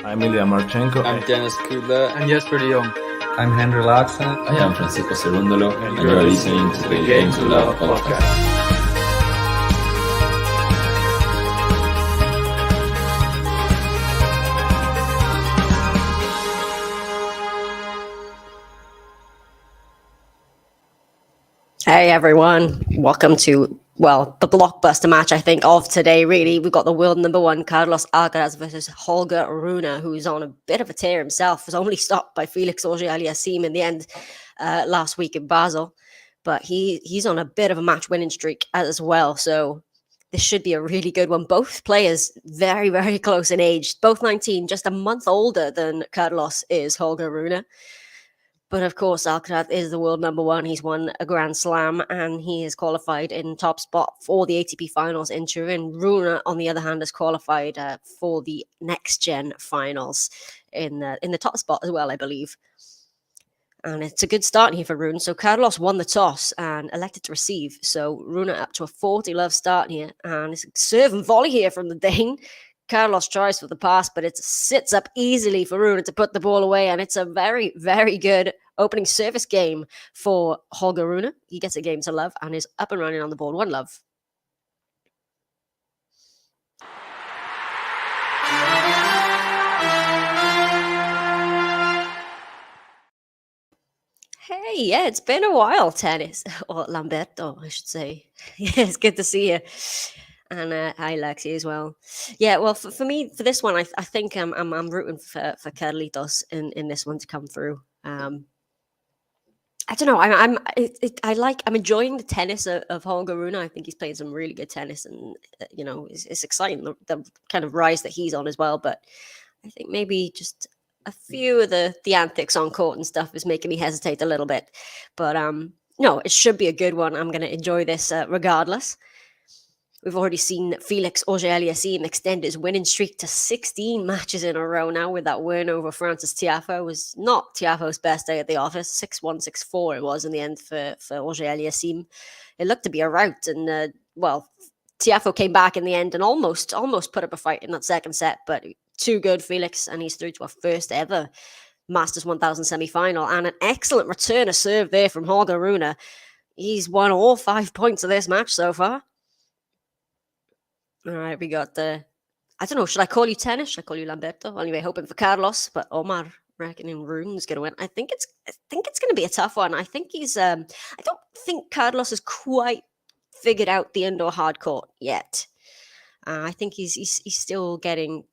I'm Ilya Marchenko. I'm Dennis Kudla. I'm Jesper de Jong. I'm Henry Laakson. I am Francisco Cerundolo, and you are listening to the Game to Love podcast. Hey everyone, welcome to, the blockbuster match, I think, of today, really. We've got the world number one, Carlos Alcaraz versus Holger Rune, who's on a bit of a tear himself, was only stopped by Felix Auger-Aliassime in the end last week in Basel. But he's on a bit of a match-winning streak as well, so this should be a really good one. Both players very, very close in age, both 19, just a month older than Carlos is, Holger Rune. But of course, Alcaraz is the world number one. He's won a Grand Slam and he is qualified in top spot for the ATP finals in Turin. Rune, on the other hand, has qualified for the next gen finals in the top spot as well, I believe. And it's a good start here for Rune. So Carlos won the toss and elected to receive. So Rune up to a 40-love start here. And it's a serve and volley here from the Dane. Carlos tries for the pass, but it sits up easily for Rune to put the ball away, and it's a very, very good opening service game for Holger Rune. He gets a game to love and is up and running on the board. 1-love. Hey, yeah, it's been a while, tennis. Or Lamberto, I should say. Yeah, it's good to see you. And hi, Lexi, as well. Yeah, well, for me, for this one, I think I'm rooting for Carlitos in this one to come through. I don't know. I'm enjoying the tennis of Holger Rune. I think he's playing some really good tennis, and it's exciting the kind of rise that he's on as well. But I think maybe just a few of the antics on court and stuff is making me hesitate a little bit. But no, it should be a good one. I'm going to enjoy this regardless. We've already seen Felix Auger-Aliassime extend his winning streak to 16 matches in a row now with that win over Francis Tiafoe. It was not Tiafoe's best day at the office. 6-1, 6-4 it was in the end for Auger-Aliassime. It looked to be a rout, and Tiafoe came back in the end and almost put up a fight in that second set, but too good, Felix, and he's through to a first ever Masters 1000 semi-final, and an excellent return of serve there from Holger Rune. He's won all 5 points of this match so far. All right, we got I don't know, should I call you tennis? Should I call you Lamberto? Anyway, hoping for Carlos, but Omar reckoning Rune's going to win. I think it's going to be a tough one. I think he's I don't think Carlos has quite figured out the indoor hard court yet. I think he's still getting,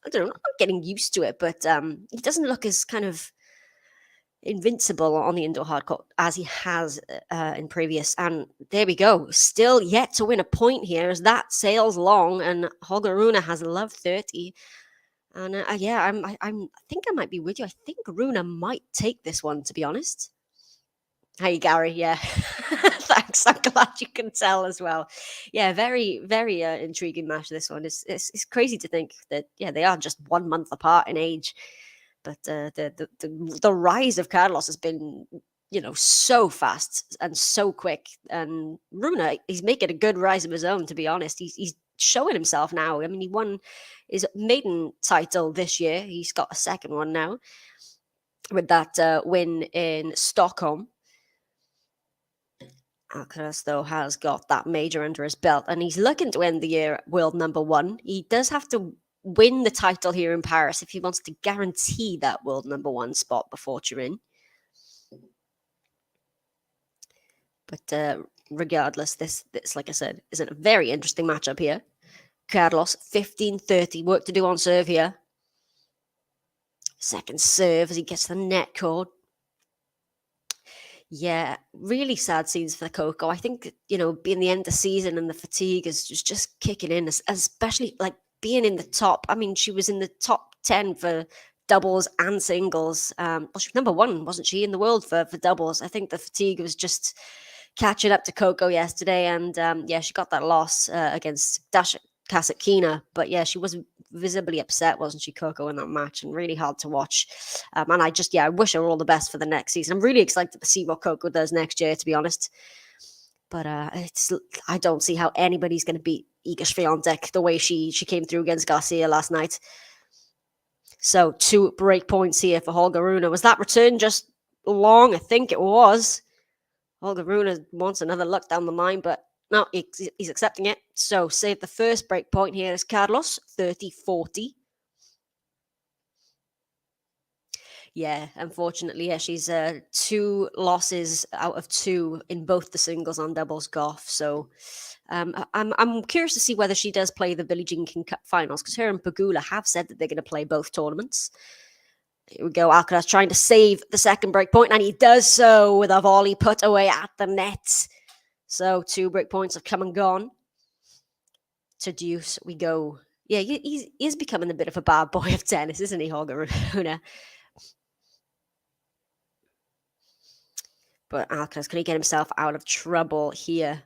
I don't know, not getting used to it, but he doesn't look as kind of invincible on the indoor hard court as he has in previous. And there we go, still yet to win a point here as that sails long, and Holger Rune has love 30. And I think I might be with you. I think Rune might take this one, to be honest. Hey Gary, yeah. Thanks, I'm glad you can tell as well. Yeah, very, very intriguing match, this one. It's crazy to think that, yeah, they are just 1 month apart in age. But the rise of Carlos has been, so fast and so quick. And Rune, he's making a good rise of his own, to be honest. He's showing himself now. I mean, he won his maiden title this year. He's got a second one now with that win in Stockholm. Alcaraz, though, has got that major under his belt, and he's looking to end the year world number one. He does have to win the title here in Paris if he wants to guarantee that world number one spot before Turin. But regardless, this, like I said, is a very interesting matchup here. Carlos, 15-30, work to do on serve here. Second serve as he gets the net cord. Yeah, really sad scenes for Coco. I think, being the end of the season and the fatigue is just kicking in, especially like being in the top. I mean, she was in the top 10 for doubles and singles. She was number one, wasn't she, in the world for doubles? I think the fatigue was just catching up to Coco yesterday. And she got that loss against Dasha Kasatkina. But yeah, she was visibly upset, wasn't she, Coco, in that match, and really hard to watch. And I wish her all the best for the next season. I'm really excited to see what Coco does next year, to be honest. But I don't see how anybody's going to beat Iga Swiatek the way she came through against Garcia last night. So 2 break points here for Holger Rune. Was that return just long? I think it was. Holger Rune wants another look down the line, but no, he's accepting it. So save the first break point here is Carlos, 30-40. Yeah, unfortunately, yeah, she's 2 losses out of 2 in both the singles and doubles golf. So I'm curious to see whether she does play the Billie Jean King Cup finals, because her and Pagula have said that they're going to play both tournaments. Here we go. Alcaraz trying to save the second break point, and he does so with a volley put away at the net. So 2 break points have come and gone. To deuce we go. Yeah, he's becoming a bit of a bad boy of tennis, isn't he, Holger Rune? But Alcaraz, can he get himself out of trouble here?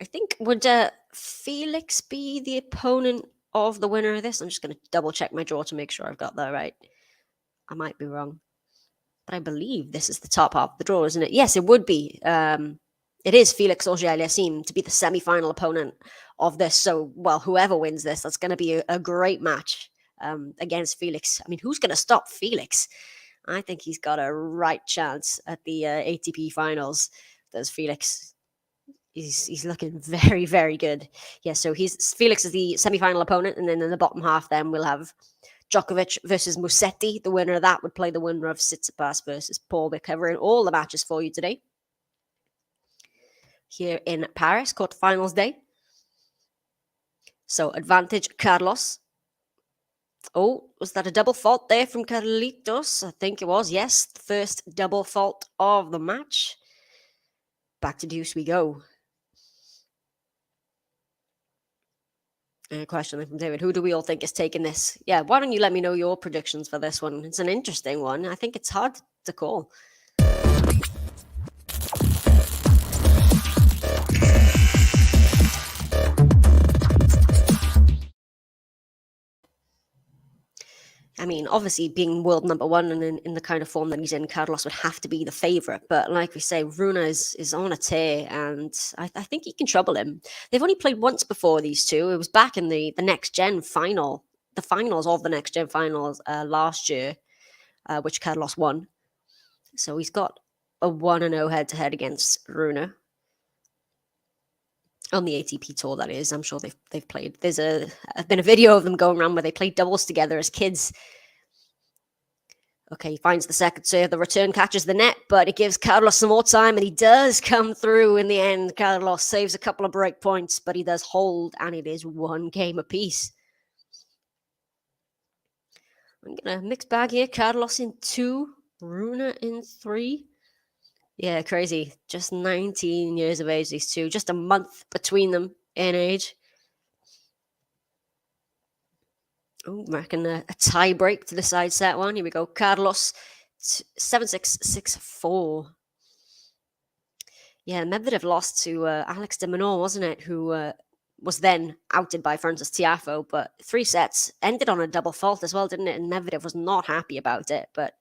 I think, would Felix be the opponent of the winner of this? I'm just going to double check my draw to make sure I've got that right. I might be wrong. But I believe this is the top half of the draw, isn't it? Yes, it would be. It is Felix Auger-Aliassime to be the semi-final opponent of this. So, well, whoever wins this, that's going to be a great match against Felix. I mean, who's going to stop Felix? I think he's got a right chance at the ATP finals. Does Felix? He's looking very, very good. Yeah, so Felix is the semi-final opponent, and then in the bottom half, then we'll have Djokovic versus Musetti. The winner of that would play the winner of Tsitsipas versus Paul. We're covering all the matches for you today here in Paris, quarterfinals day. So advantage Carlos. Oh, was that a double fault there from Carlitos? I think it was, yes. The first double fault of the match. Back to deuce we go. A question from David. Who do we all think is taking this? Yeah, why don't you let me know your predictions for this one? It's an interesting one. I think it's hard to call. I mean, obviously, being world number one and in the kind of form that he's in, Carlos would have to be the favourite. But like we say, Rune is on a tear, and I think he can trouble him. They've only played once before, these two. It was back in the Next Gen final, the finals of the Next Gen finals last year, which Carlos won. So he's got a 1-0 head-to-head against Rune. On the ATP tour, that is. I'm sure they've played. There's been a video of them going around where they played doubles together as kids. Okay, he finds the second serve. The return catches the net, but it gives Carlos some more time, and he does come through in the end. Carlos saves a couple of break points, but he does hold, and it is 1 game apiece. I'm going to mix bag here. Carlos in 2, Rune in 3. Yeah, crazy. Just 19 years of age, these two. Just a month between them in age. Oh, I reckon a tie break to the side set one. Here we go. Carlos, 7-6, 6-4. Yeah, Medvedev lost to Alex de Minaur, wasn't it? Who was then outed by Francis Tiafoe. But 3 sets ended on a double fault as well, didn't it? And Medvedev was not happy about it. But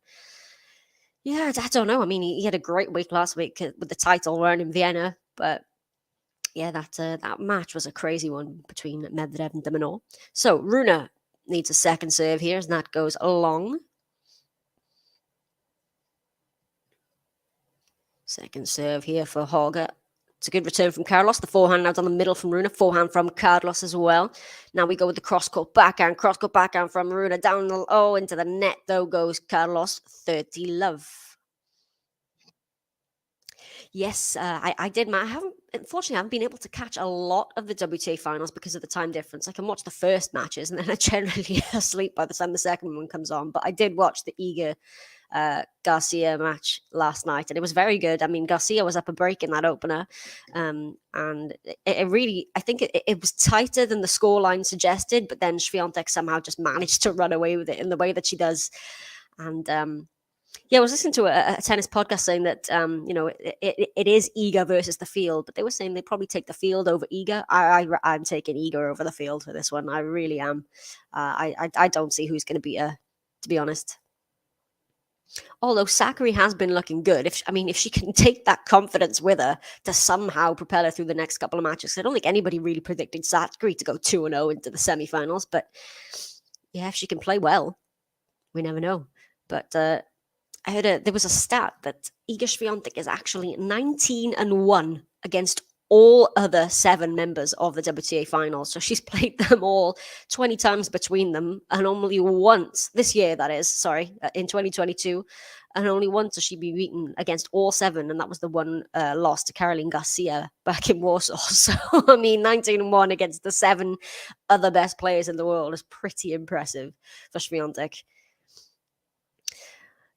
yeah, I don't know. I mean, he had a great week last week with the title run in Vienna, but yeah, that match was a crazy one between Medvedev and de Minaur. So Rune needs a second serve here, and that goes long. Second serve here for Holger. It's a good return from Carlos. The forehand now down the middle from Rune. Forehand from Carlos as well. Now we go with the cross-court backhand. Cross-court backhand from Rune. Down into the net, though, goes Carlos. 30-love. Yes, I did. Unfortunately, I haven't been able to catch a lot of the WTA finals because of the time difference. I can watch the first matches, and then I generally asleep by the time the second one comes on. But I did watch the Iga Garcia match last night, and it was very good. I mean, Garcia was up a break in that opener, and it really, I think it was tighter than the scoreline suggested, but then Swiatek somehow just managed to run away with it in the way that she does. And yeah, I was listening to a tennis podcast saying that it is Iga versus the field, but they were saying they probably take the field over Iga. I'm taking Iga over the field for this one. I really am. I don't see who's going to beat her, to be honest. Although Sakkari has been looking good. If she can take that confidence with her to somehow propel her through the next couple of matches. I don't think anybody really predicted Sakkari to go 2-0 into the semifinals, but yeah, if she can play well. We never know. But I heard there was a stat that Iga Swiatek is actually 19-1 against all other 7 members of the WTA finals. So she's played them all 20 times between them, and only once this year, that is, in 2022, and only once has she been beaten against all 7, and that was the one loss to Caroline Garcia back in Warsaw. So, I mean, 19-1 against the 7 other best players in the world is pretty impressive for Swiatek.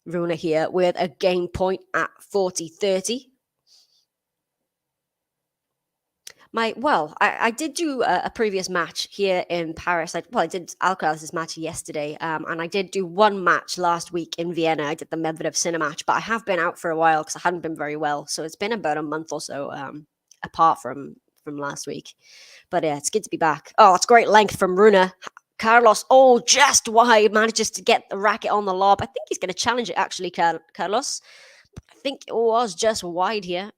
Rune here with a game point at 40-30. I did do a previous match here in Paris. I did Alcaraz's match yesterday, and I did do one match last week in Vienna. I did the Medvedev Sinner match, but I have been out for a while because I hadn't been very well. So it's been about a month or so apart from last week. But yeah, it's good to be back. Oh, it's great length from Rune. Carlos, just wide, manages to get the racket on the lob. I think he's going to challenge it, actually, Carlos. I think it was just wide here.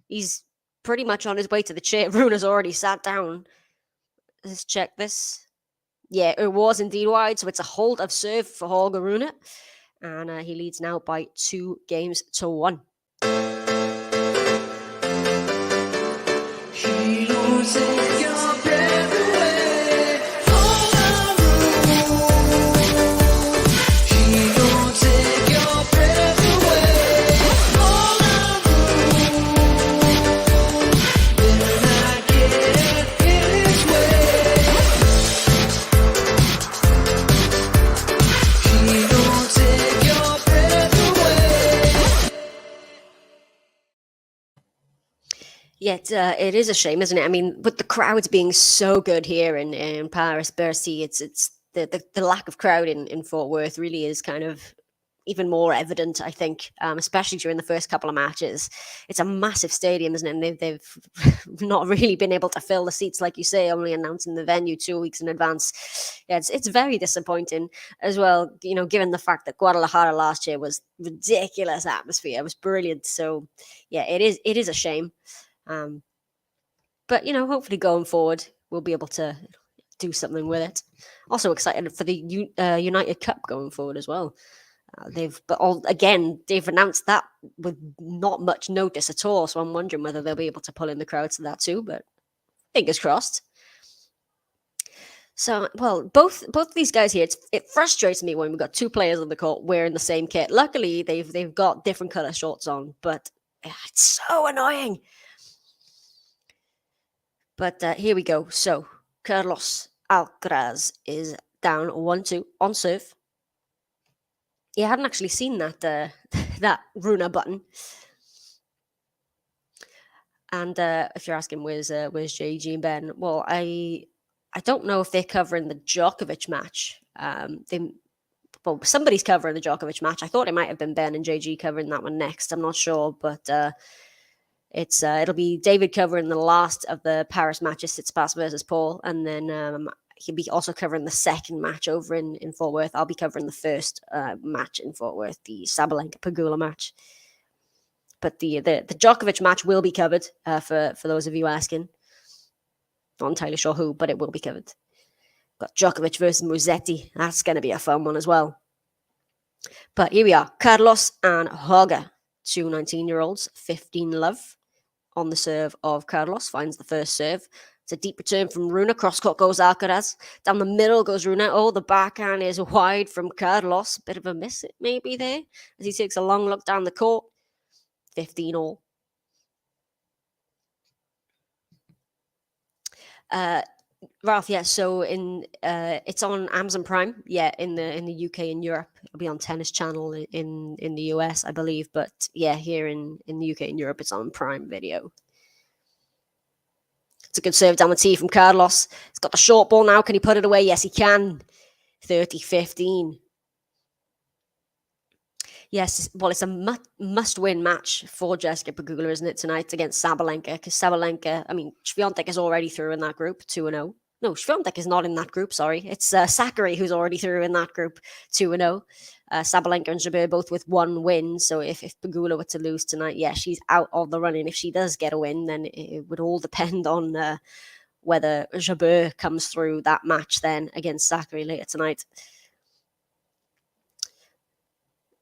He's pretty much on his way to the chair. Rune's already sat down. Let's check this. Yeah, it was indeed wide, so it's a hold of serve for Holger Rune. And he leads now by 2-1. Yet it is a shame, isn't it? I mean, with the crowds being so good here in Paris, Bercy, it's the lack of crowd in Fort Worth really is kind of even more evident, I think, especially during the first couple of matches. It's a massive stadium, isn't it? And they've not really been able to fill the seats, like you say, only announcing the venue 2 weeks in advance. Yeah, it's very disappointing as well, given the fact that Guadalajara last year was ridiculous atmosphere. It was brilliant. So, yeah, it is a shame. But hopefully going forward we'll be able to do something with it. Also excited for the United Cup going forward as well. They've announced that with not much notice at all, so I'm wondering whether they'll be able to pull in the crowds to that too, but fingers crossed. So, both these guys here, it frustrates me when we've got 2 players on the court wearing the same kit. Luckily they've got different color shorts on, but it's so annoying. But here we go. So, Carlos Alcaraz is down 1-2 on serve. Yeah, I hadn't actually seen that that Rune button. And if you're asking where's JG and Ben, well, I don't know if they're covering the Djokovic match. Somebody's covering the Djokovic match. I thought it might have been Ben and JG covering that one next. I'm not sure, but it'll be David covering the last of the Paris matches, Tsitsipas versus Paul, and then he'll be also covering the second match over in Fort Worth. I'll be covering the first match in Fort Worth, the Sabalenka-Pegula match. But the Djokovic match will be covered for those of you asking. Not entirely sure who, but it will be covered. Got Djokovic versus Musetti. That's going to be a fun one as well. But here we are. Carlos and Holger, 2 19-year-olds, 15 love. On the serve of Carlos, finds the first serve. It's a deep return from Rune. Cross court goes Alcaraz. Down the middle goes Rune. Oh, the backhand is wide from Carlos. Bit of a miss maybe there as he takes a long look down the court. 15 all. Ralph, yeah. So it's on Amazon Prime. Yeah, in the UK and Europe, it'll be on Tennis Channel in the US, I believe. But yeah, here in the UK and Europe, it's on Prime Video. It's a good serve down the tee from Carlos. He's got the short ball now. Can he put it away? Yes, he can. 30-15. Yes, well, it's a must-win match for Jessica Pegula, isn't it, tonight against Sabalenka? Because Swiatek is already through in that group, 2-0. No, Swiatek is not in that group, sorry. It's Sakkari who's already through in that group, 2-0. Sabalenka and Jabeur both with 1 win. So if Pegula were to lose tonight, yeah, she's out of the running. If she does get a win, then it would all depend on whether Jabeur comes through that match then against Sakkari later tonight.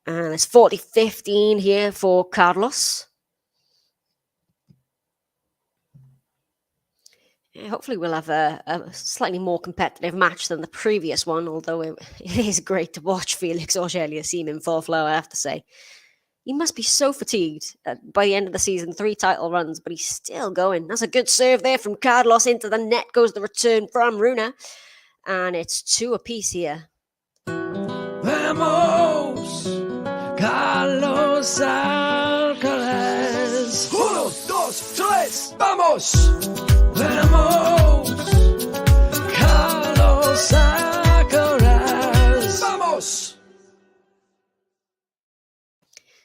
And it's 40-15 here for Carlos. Yeah, hopefully we'll have a slightly more competitive match than the previous one, although it is great to watch Felix Auger-Aliassime in full flow, I have to say. He must be so fatigued by the end of the season, 3 title runs, but he's still going. That's a good serve there from Carlos. Into the net goes the return from Rune. And it's 2 apiece here. Vamos, Carlos Alcaraz. 1, 2, 3, vamos. Vamos, Carlos Alcaraz. Vamos.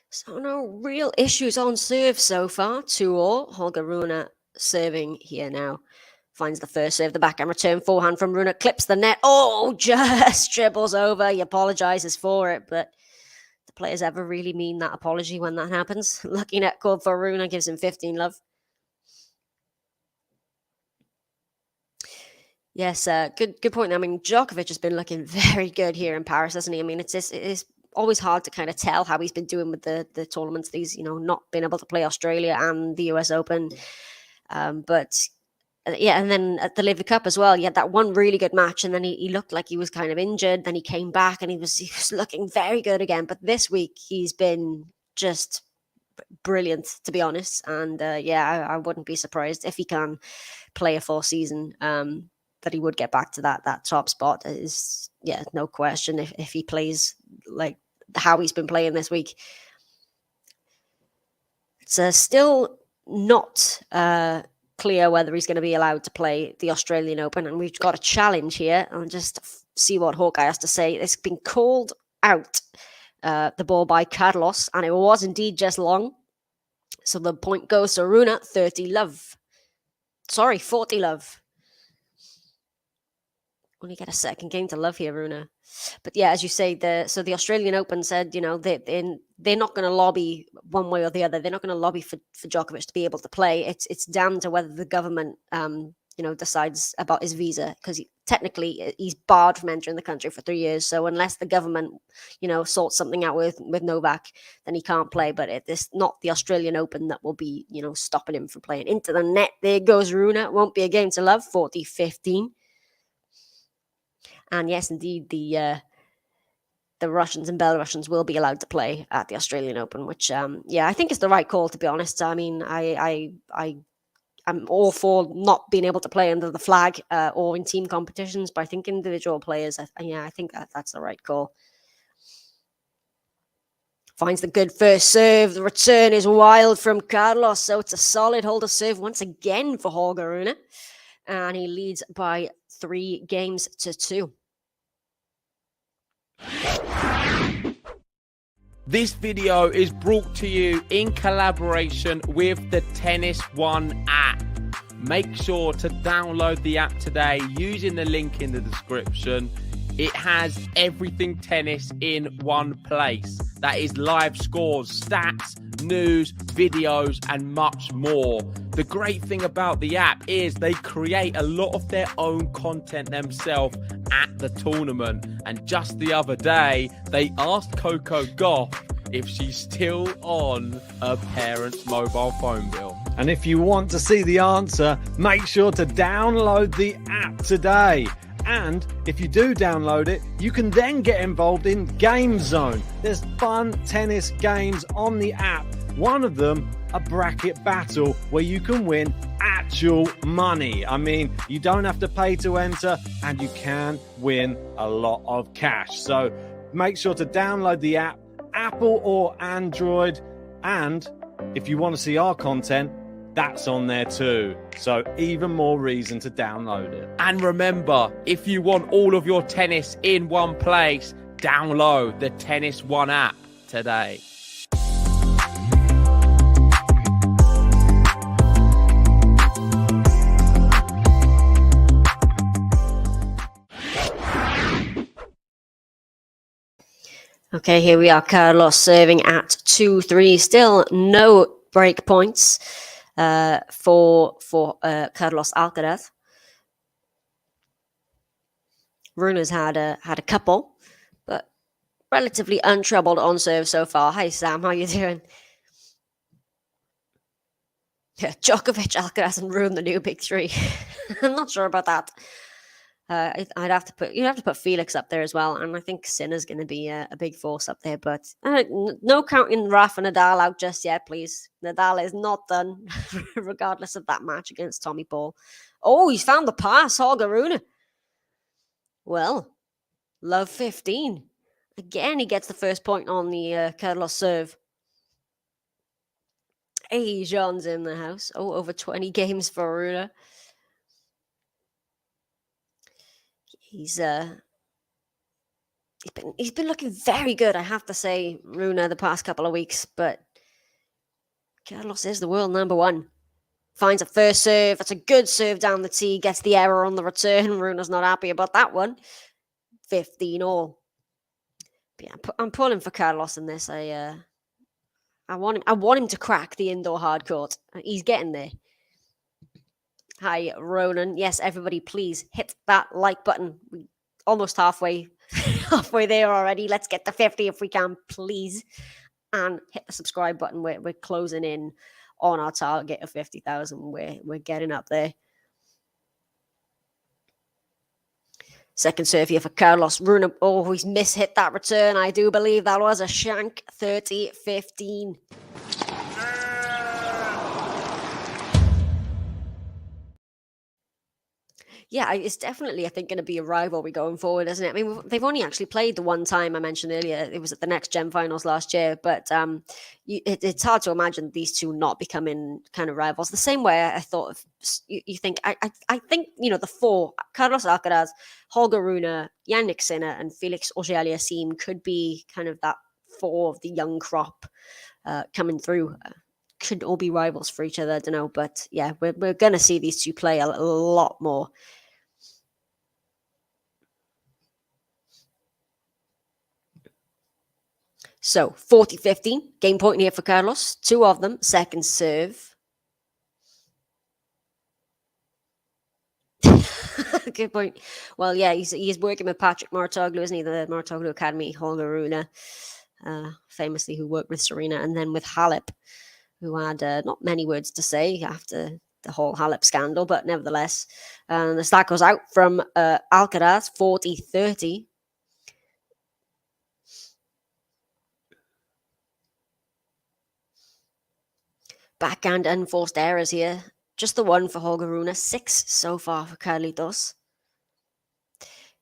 So no real issues on serve so far. 2-all. Holger Rune serving here now. Finds the first serve, the backhand return, forehand from Rune, clips the net. Oh, just dribbles over. He apologizes for it, but do players ever really mean that apology when that happens? Lucky net call for Rune, gives him 15 love. Yes, good point. I mean, Djokovic has been looking very good here in Paris, hasn't he? I mean, it is always hard to kind of tell how he's been doing with the tournaments. He's, not been able to play Australia and the US Open. But yeah, and then at the Live Cup as well, he had that one really good match, and then he looked like he was kind of injured. Then he came back, and he was looking very good again. But this week, he's been just brilliant, to be honest. And I wouldn't be surprised if he can play a full season, that he would get back to that top spot. Is no question if he plays like how he's been playing this week. It's still not clear whether he's going to be allowed to play the Australian Open, and we've got a challenge here. I'll just see what Hawkeye has to say. It's been called out, the ball by Carlos, and it was indeed just long. So the point goes to Rune, 40 love. Only get a second game to love here, Rune. But yeah, as you say, the Australian Open said, they're not going to lobby one way or the other. They're not going to lobby for Djokovic to be able to play. It's down to whether the government, decides about his visa, because technically he's barred from entering the country for 3 years. So unless the government, sorts something out with Novak, then he can't play. But it's not the Australian Open that will be, stopping him from playing. Into the net, there goes Rune. It won't be a game to love, 40-15. And yes, indeed, the Russians and Belarusians will be allowed to play at the Australian Open, which, I think is the right call, to be honest. I mean, I'm all for not being able to play under the flag or in team competitions, but I think individual players, I think that's the right call. Finds the good first serve. The return is wild from Carlos, so it's a solid holder serve once again for Holger Rune. And he leads by 3 games to 2. This video is brought to you in collaboration with the Tennis One app. Make sure to download the app today using the link in the description. It has everything tennis in one place. That is live scores, stats, news, videos, and much more. The great thing about the app is they create a lot of their own content themselves at the tournament. And just the other day, they asked Coco Gauff if she's still on her parents' mobile phone bill. And if you want to see the answer, make sure to download the app today. And if you do download it, you can then get involved in Game Zone. There's fun tennis games on the app. One of them, a bracket battle where you can win actual money. I mean, you don't have to pay to enter, and you can win a lot of cash. So make sure to download the app, Apple or Android. And if you want to see our content, that's on there too. So even more reason to download it. And remember, if you want all of your tennis in one place, download the Tennis One app today. Okay, here we are. Carlos serving at 2-3. Still no break points for Carlos Alcaraz. Rune's had a couple, but relatively untroubled on serve so far. Hi, Sam. How you doing? Yeah, Djokovic, Alcaraz, and Rune, the new big three. I'm not sure about that. I'd have to put Felix up there as well, and I think Sinner's going to be a big force up there. But no counting Rafa Nadal out just yet, please. Nadal is not done, regardless of that match against Tommy Paul. Oh, he's found the pass, Holger Rune. Well, love 15. Again, he gets the first point on the Carlos serve. Hey, Jean's in the house. Oh, over 20 games for Rune. He's been looking very good, I have to say, Rune, the past couple of weeks. But Carlos is the world number one. Finds a first serve. That's a good serve down the tee. Gets the error on the return. Rune's not happy about that one. 15 all. But yeah, I'm pulling for Carlos in this. I want him to crack the indoor hard court. He's getting there. Hi, Ronan. Yes, everybody, please hit that like button. We almost halfway there already. Let's get to 50 if we can, please. And hit the subscribe button. We're closing in on our target of 50,000. We're getting up there. Second serve here for Carlos Rune. Oh, he's mishit that return. I do believe that was a shank. 30-15. Yeah, it's definitely, I think, going to be a rivalry going forward, isn't it? I mean, they've only actually played the one time I mentioned earlier. It was at the Next Gen Finals last year. But it's hard to imagine these two not becoming kind of rivals. The same way I thought of, you think, I think, the four, Carlos Alcaraz, Holger Rune, Yannick Sinner, and Felix Auger-Aliassime could be kind of that four of the young crop coming through. Could all be rivals for each other, I don't know. But yeah, we're going to see these two play a lot more. So, 40-15, game point here for Carlos. Two of them, second serve. Good point. Well, yeah, he's working with Patrick Martoglu, isn't he? The Martoglu Academy, Holger Rune, famously who worked with Serena, and then with Halep, who had not many words to say after the whole Halep scandal, but nevertheless. The stack goes out from Alcaraz, 40-30. Backhand unforced errors here. Just the one for Holger Rune. 6 so far for Carlitos.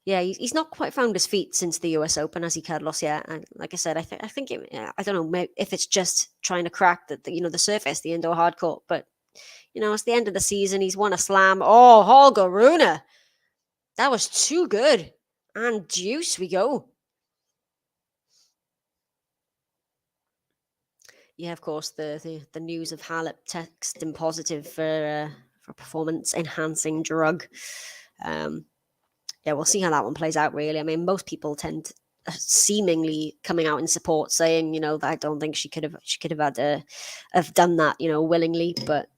Yeah, he's not quite found his feet since the US Open, has he, Carlos? Yeah, and like I said, I think I don't know if it's just trying to crack the surface, the indoor hard court. But it's the end of the season. He's won a slam. Oh, Holger Rune, that was too good. And deuce we go. Yeah, of course, the news of Halep testing positive for performance-enhancing drug. Yeah, we'll see how that one plays out, really. I mean, most people tend seemingly coming out in support, saying, that I don't think she could have have done that, willingly. But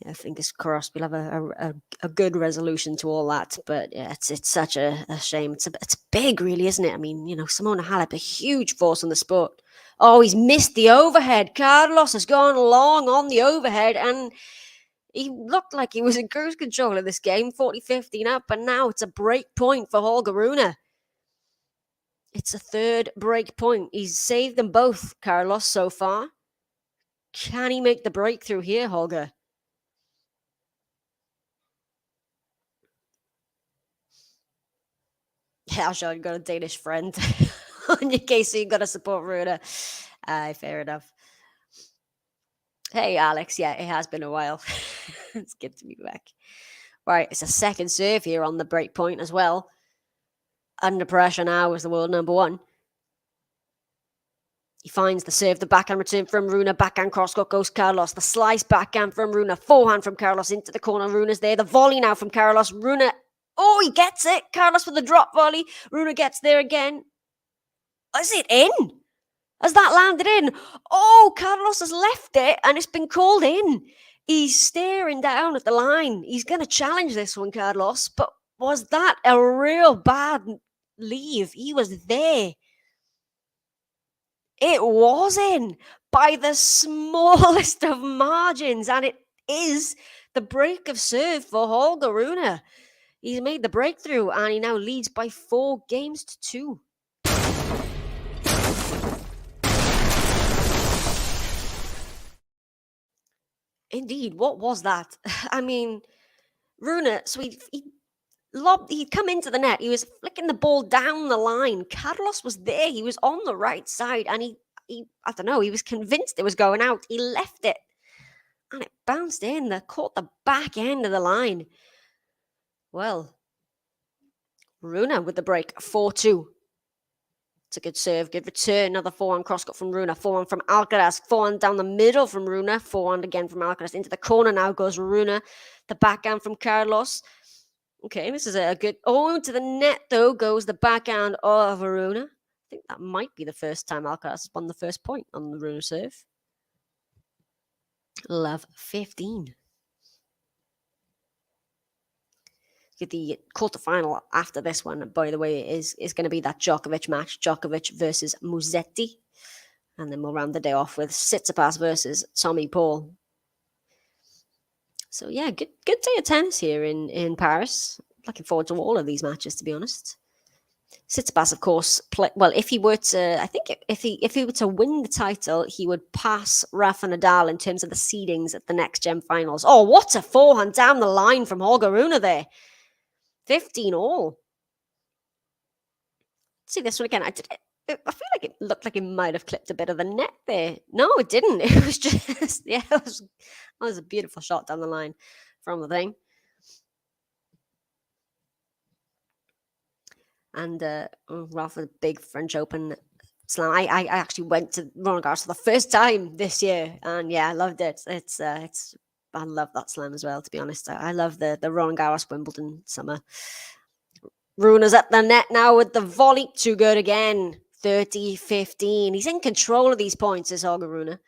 yeah, fingers crossed, we'll have a good resolution to all that. But yeah, it's such a shame. It's big, really, isn't it? I mean, Simona Halep, a huge force in the sport. Oh, he's missed the overhead. Carlos has gone long on the overhead, and he looked like he was in cruise control of this game, 40-15 up, and now it's a break point for Holger Rune. It's a third break point. He's saved them both, Carlos, so far. Can he make the breakthrough here, Holger? Yeah, sure, you've got a Danish friend on your case, so you've got to support Rune. Fair enough. Hey, Alex. Yeah, it has been a while. It's good to be back. Right, it's a second serve here on the break point as well. Under pressure now as the world number one. He finds the serve, the backhand return from Rune. Backhand cross-court goes Carlos. The slice backhand from Rune. Forehand from Carlos into the corner. Rune's there. The volley now from Carlos. Rune. Oh, he gets it. Carlos with the drop volley. Rune gets there again. Is it in? Has that landed in? Oh, Carlos has left it and it's been called in. He's staring down at the line. He's going to challenge this one, Carlos. But was that a real bad leave. He was there. It was in by the smallest of margins, and it is the break of serve for Holger Rune. He's made the breakthrough, and he now leads by 4 games to 2. Indeed, what was that? I mean, Rune, so he'd come into the net. He was flicking the ball down the line. Carlos was there. He was on the right side, and he I don't know, he was convinced it was going out. He left it, and it bounced in. Caught the back end of the line. Well, Rune with the break, 4-2. It's a good serve, good return. Another forehand cross cut from Rune. Forehand from ALCARAZ. Forehand down the middle from Rune. Forehand again from ALCARAZ. Into the corner now goes Rune. The backhand from Carlos. Okay, this is a good... Oh, to the net, though, goes the backhand of Rune. I think that might be the first time ALCARAZ has won the first point on the Rune serve. Love 15. The quarterfinal after this one, by the way, is going to be that Djokovic match. Djokovic versus Musetti. And then we'll round the day off with Tsitsipas versus Tommy Paul. So yeah, good day of tennis here in Paris. Looking forward to all of these matches, to be honest. Tsitsipas, of course, if he were to, I think if he were to win the title, he would pass Rafa Nadal in terms of the seedings at the next Gem finals. Oh, what a forehand down the line from Holger Rune there. 15 all. See this one again. I feel like it looked like it might have clipped a bit of the net there. No, it didn't. It was just, yeah, it was a beautiful shot down the line from the thing. And Rafa, the big French Open slam. I actually went to Roland Garros for the first time this year, and yeah, I loved it. It's I love that slam as well, to be honest. I love the Roland Garros Wimbledon summer. Rune's at the net now with the volley. Too good again. 30-15. He's in control of these points, is Holger Rune.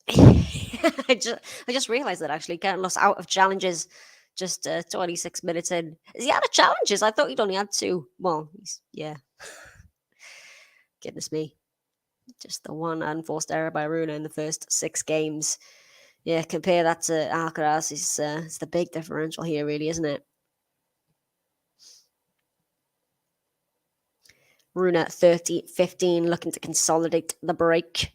I just realized that actually Carlos out of challenges just 26 minutes in. Is he out of challenges? I thought he'd only had 2. Well, yeah. Goodness me. Just the one unforced error by Rune in the first 6 games. Yeah, compare that to Alcaraz. It's the big differential here, really, isn't it? Rune 30-15, looking to consolidate the break.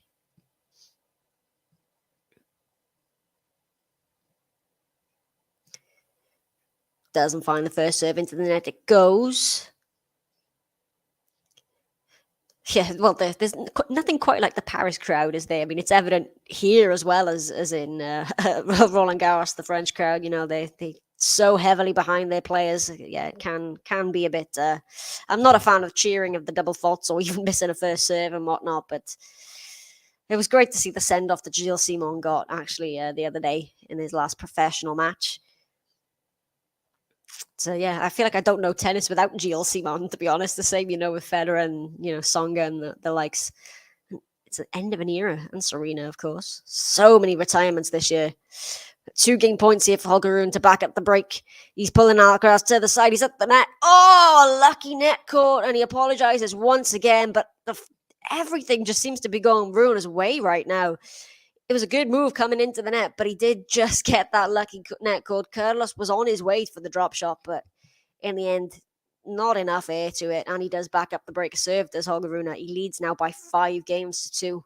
Doesn't find the first serve into the net. It goes. Yeah, well, there's nothing quite like the Paris crowd, is there? I mean, it's evident here as well as in Roland Garros, the French crowd. You know, they so heavily behind their players. Yeah, it can be a bit. I'm not a fan of cheering of the double faults or even missing a first serve and whatnot, but it was great to see the send off that Gilles Simon got actually the other day in his last professional match. So yeah, I feel like I don't know tennis without Gilles Simon, to be honest. The same, with Federer and Tsonga and the likes. It's the end of an era, and Serena, of course. So many retirements this year. 2 game points here for Holger Rune to back up the break. He's pulling Alcaraz to the side. He's at the net. Oh, lucky net caught, and he apologizes once again. But everything just seems to be going Rune's way right now. It was a good move coming into the net, but he did just get that lucky net caught. Carlos was on his way for the drop shot, but in the end, not enough air to it. And he does back up the break of serve, does Holger Rune. He leads now by 5 games to 2.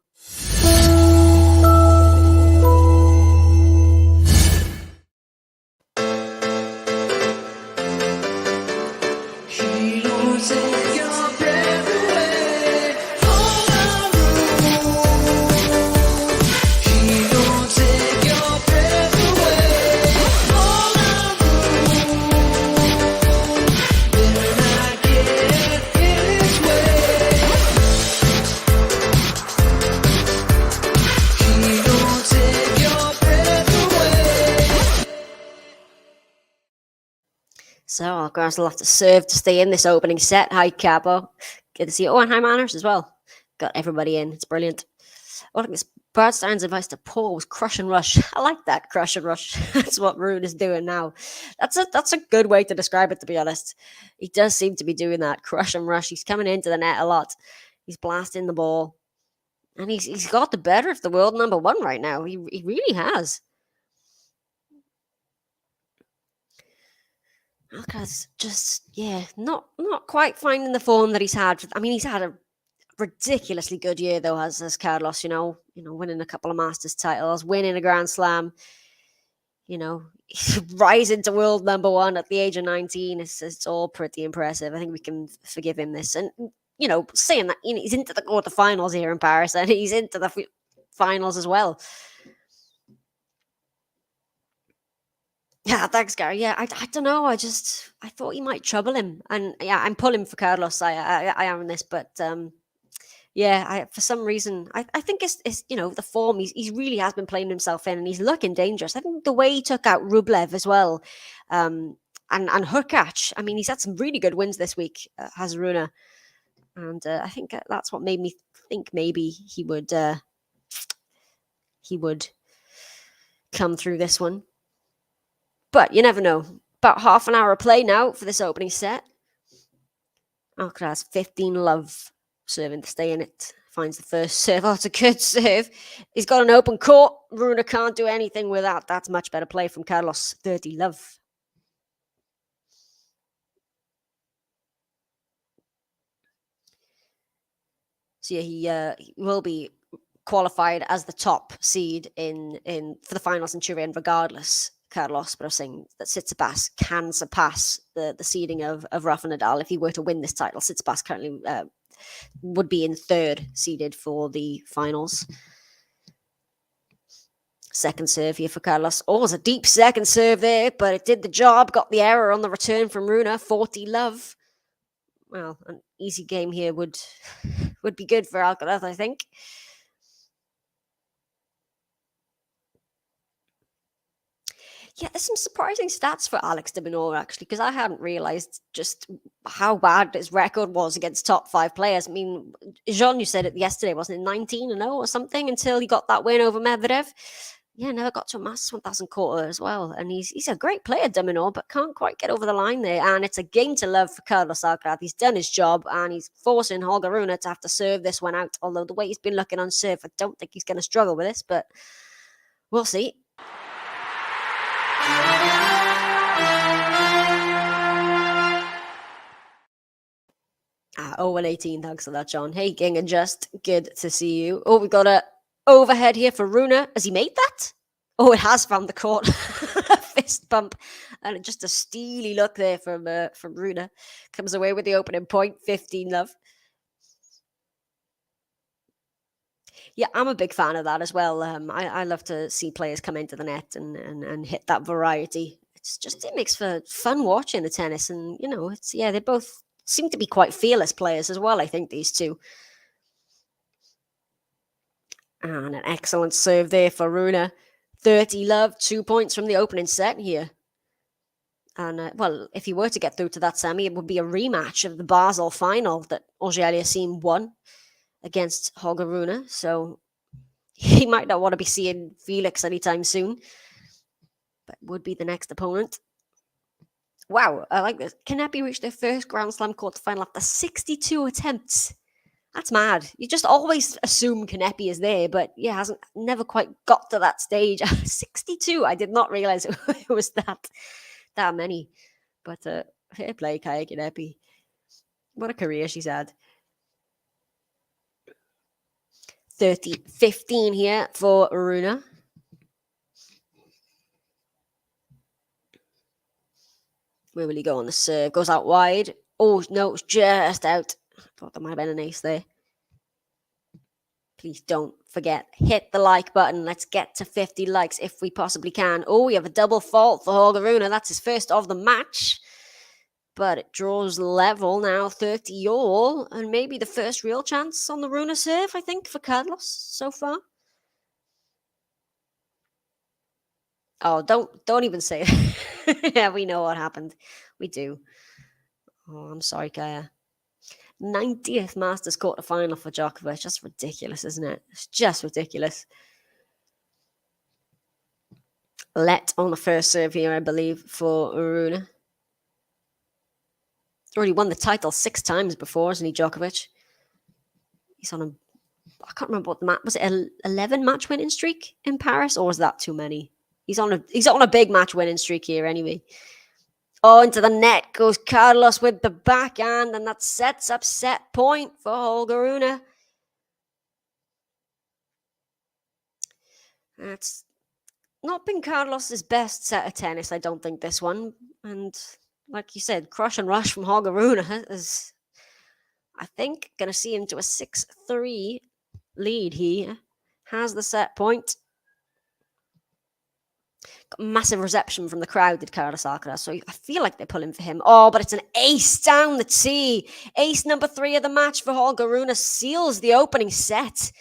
So Alcaraz will have to serve to stay in this opening set. Hi, Capo. Good to see you. Oh, and hi, Manners as well. Got everybody in. It's brilliant. Oh, look, this Bradstein's advice to Paul was crush and rush. I like that, crush and rush. That's what Rune is doing now. That's a good way to describe it, to be honest. He does seem to be doing that, crush and rush. He's coming into the net a lot. He's blasting the ball. And he's got the better of the world number one right now. He really has. Alcaraz just, not quite finding the form that he's had. I mean, he's had a ridiculously good year though, as Carlos, winning a couple of Masters titles, winning a Grand Slam, rising to world number one at the age of 19. It's all pretty impressive. I think we can forgive him this. And, saying that he's into the quarterfinals here in Paris and he's into the finals as well. Yeah, thanks, Gary. Yeah, I don't know. I thought he might trouble him. And yeah, I'm pulling for Carlos. I am in this, but for some reason, I think it's the form. He really has been playing himself in, and he's looking dangerous. I think the way he took out Rublev as well, and Hurkacz. I mean, he's had some really good wins this week, has Rune, and I think that's what made me think maybe he would come through this one. But you never know. About half an hour of play now for this opening set. Alcaraz 15 love. Serving to stay in it. Finds the first serve. Oh, it's a good serve. He's got an open court. Rune can't do anything with that. That's much better play from Carlos. 30 love. So yeah, he will be qualified as the top seed in for the finals in Turin regardless. Carlos, but I was saying that Tsitsipas can surpass the seeding of Rafa Nadal if he were to win this title. Tsitsipas currently would be in third seeded for the finals. Second serve here for Carlos. Oh, it was a deep second serve there, but it did the job. Got the error on the return from Rune. 40 love. Well, an easy game here would be good for Alcaraz, I think. Yeah, there's some surprising stats for Alex de Minaur, actually, because I hadn't realised just how bad his record was against top 5 players. I mean, Jean, you said it yesterday, wasn't it? 19-0 or something until he got that win over Medvedev. Yeah, never got to a Masters 1000 quarter as well. And he's a great player, de Minaur, but can't quite get over the line there. And it's a game to love for Carlos Alcaraz. He's done his job and he's forcing Holger Rune to have to serve this one out. Although the way he's been looking on serve, I don't think he's going to struggle with this, but we'll see. 0-18, thanks for that, John. Hey, Ging and Just, good to see you. Oh, we got a overhead here for Rune. Has he made that? Oh, it has found the court. Fist bump. And just a steely look there from Rune. Comes away with the opening point, 15 love. Yeah, I'm a big fan of that as well. I love to see players come into the net and hit that variety. It makes for fun watching the tennis. And, they both seem to be quite fearless players as well, I think, these two. And an excellent serve there for Rune. 30 love, 2 points from the opening set here. And, if he were to get through to that semi, it would be a rematch of the Basel final that Auger-Aliassime won against Holger Rune. So he might not want to be seeing Felix anytime soon, but would be the next opponent. Wow, I like this. Kanepi reached their first Grand Slam quarterfinal after 62 attempts. That's mad. You just always assume Kanepi is there, but hasn't never quite got to that stage. 62. I did not realize it was that many. But fair play, Kaya Kanepi. What a career she's had. 30-15 here for Rune. Where will he go on the serve? Goes out wide. Oh, no, it's just out. I thought there might have been an ace there. Please don't forget, hit the like button. Let's get to 50 likes if we possibly can. Oh, we have a double fault for Holger Rune. That's his first of the match. But it draws level now, 30 all. And maybe the first real chance on the Rune serve, I think, for Carlos so far. Oh, don't even say it. Yeah, we know what happened. We do. Oh, I'm sorry, Kaya. 90th Masters quarterfinal for Djokovic. That's ridiculous, isn't it? It's just ridiculous. Let on the first serve here, I believe, for Rune. Already won the title 6 times before, isn't he, Djokovic? He's on a... I can't remember what the match... Was it an 11 match winning streak in Paris? Or was that too many? He's on a big match winning streak here anyway. Oh, into the net goes Carlos with the backhand, and that sets up set point for Holger Rune. That's not been Carlos's best set of tennis, I don't think, this one. And like you said, crush and rush from Holger Rune is, I think, going to see him to a 6-3 lead. He has the set point. Got massive reception from the crowd, did Carlos Alcaraz, so I feel like they're pulling for him. Oh, but it's an ace down the tee. Ace number 3 of the match for Holger Rune seals the opening set.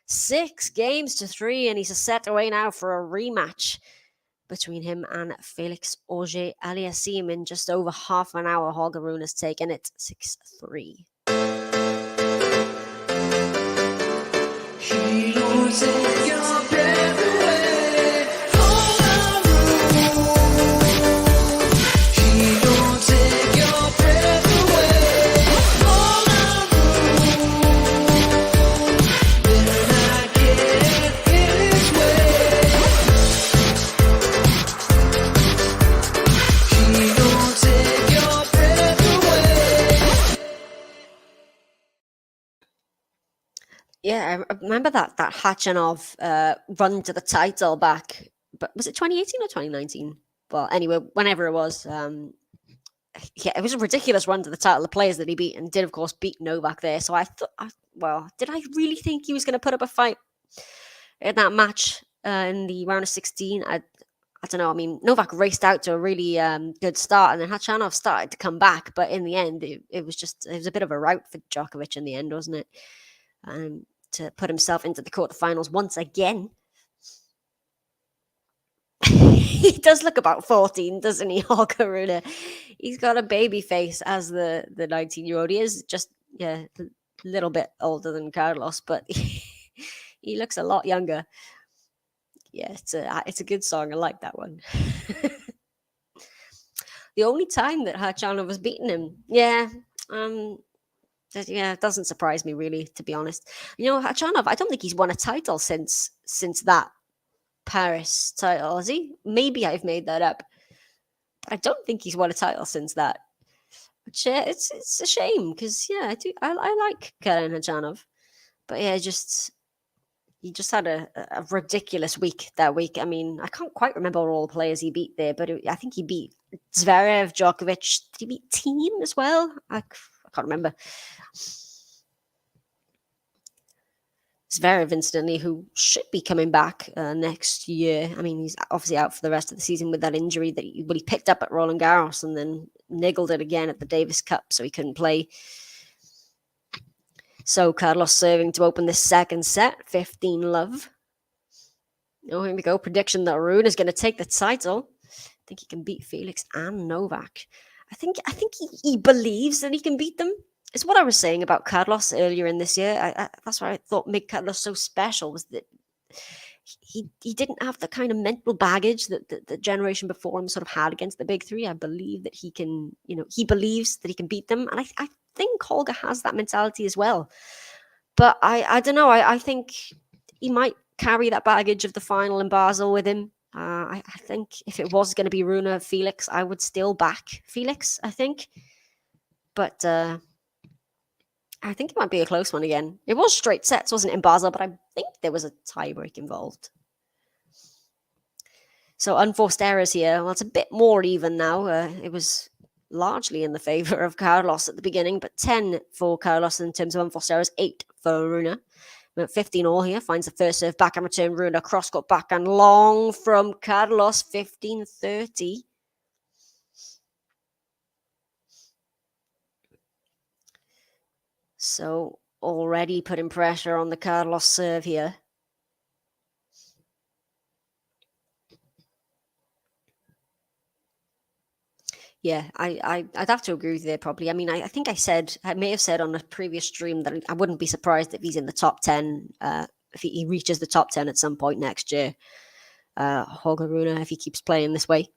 6-3, and he's a set away now for a rematch between him and Felix Auger-Aliassime in just over half an hour. Holger Rune has taken it 6-3. Yeah, I remember that Khachanov run to the title back, but was it 2018 or 2019? Well, anyway, whenever it was, yeah, it was a ridiculous run to the title. The players that he beat, and did of course beat Novak there. So I thought, well, did I really think he was going to put up a fight in that match in the round of 16? I don't know. I mean, Novak raced out to a really good start, and then Khachanov started to come back, but in the end, it was a bit of a rout for Djokovic in the end, wasn't it? To put himself into the quarterfinals once again. He does look about 14, doesn't he, Holger Rune? He's got a baby face as the 19-year-old. He is just, yeah, a little bit older than Carlos, but he looks a lot younger. Yeah, it's a good song. I like that one. The only time that Khachanov was beating him, yeah, it doesn't surprise me, really, to be honest. You know, Khachanov, I don't think he's won a title since that Paris title, has he? Maybe I've made that up. But I don't think he's won a title since that. Which, it's a shame, because, yeah, I like Karen Khachanov. But, yeah, he just had a ridiculous week that week. I mean, I can't quite remember all the players he beat there, but I think he beat Zverev, Djokovic. Did he beat Thiem as well? I can't remember. Zverev, incidentally, who should be coming back next year. I mean, he's obviously out for the rest of the season with that injury that he picked up at Roland Garros and then niggled it again at the Davis Cup, so he couldn't play. So Carlos serving to open this second set, 15-love. Oh, here we go. Prediction that Rune is going to take the title. I think he can beat Felix and Novak. I think he believes that he can beat them. It's what I was saying about Carlos earlier in this year. That's why I thought made Carlos so special, was that he didn't have the kind of mental baggage that the generation before him sort of had against the big three. I believe that he can, he believes that he can beat them. And I think Holger has that mentality as well. But I don't know. I think he might carry that baggage of the final in Basel with him. I think if it was going to be Rune Felix, I would still back Felix, I think. But I think it might be a close one again. It was straight sets, wasn't it, in Basel? But I think there was a tiebreak involved. So unforced errors here. Well, it's a bit more even now. It was largely in the favour of Carlos at the beginning, but 10 for Carlos in terms of unforced errors, 8 for Rune. 15 all here, finds the first serve, backhand return, Rune, cross-court backhand, long from Carlos, 15-30. So already putting pressure on the Carlos serve here. Yeah, I'd have to agree with you there probably. I mean, I think I may have said on a previous stream that I wouldn't be surprised if he's in the top 10, if he reaches the top 10 at some point next year. Holger Rune, if he keeps playing this way.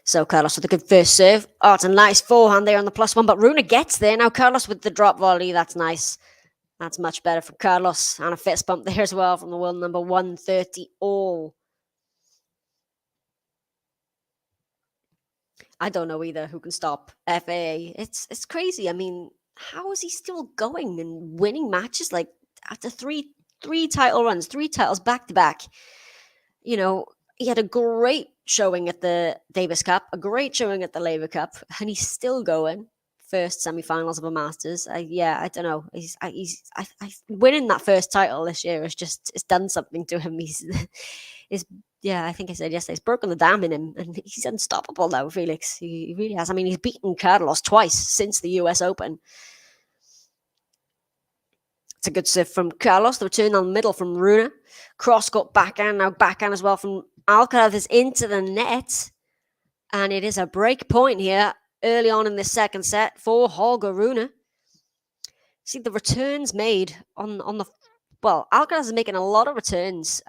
So Carlos with a good first serve. Oh, it's a nice forehand there on the +1, but Rune gets there. Now Carlos with the drop volley. That's nice. That's much better for Carlos. And a fist bump there as well from the world number 130 all. I don't know either who can stop FAA. It's crazy. I mean, how is he still going and winning matches like after three title runs, 3 titles back to back? You know, he had a great showing at the Davis Cup, a great showing at the Labour Cup, and he's still going. First semi-finals of a Masters. I don't know. He's winning that first title this year it's done something to him. I think I said yesterday, he's broken the dam in him, and he's unstoppable now, Felix. He really has. I mean, he's beaten Carlos twice since the US Open. It's a good serve from Carlos. The return on the middle from Rune. Cross-court backhand, now backhand as well from Alcaraz is into the net. And it is a break point here early on in the second set for Holger Rune. See, the returns made on the... Well, Alcaraz is making a lot of returns.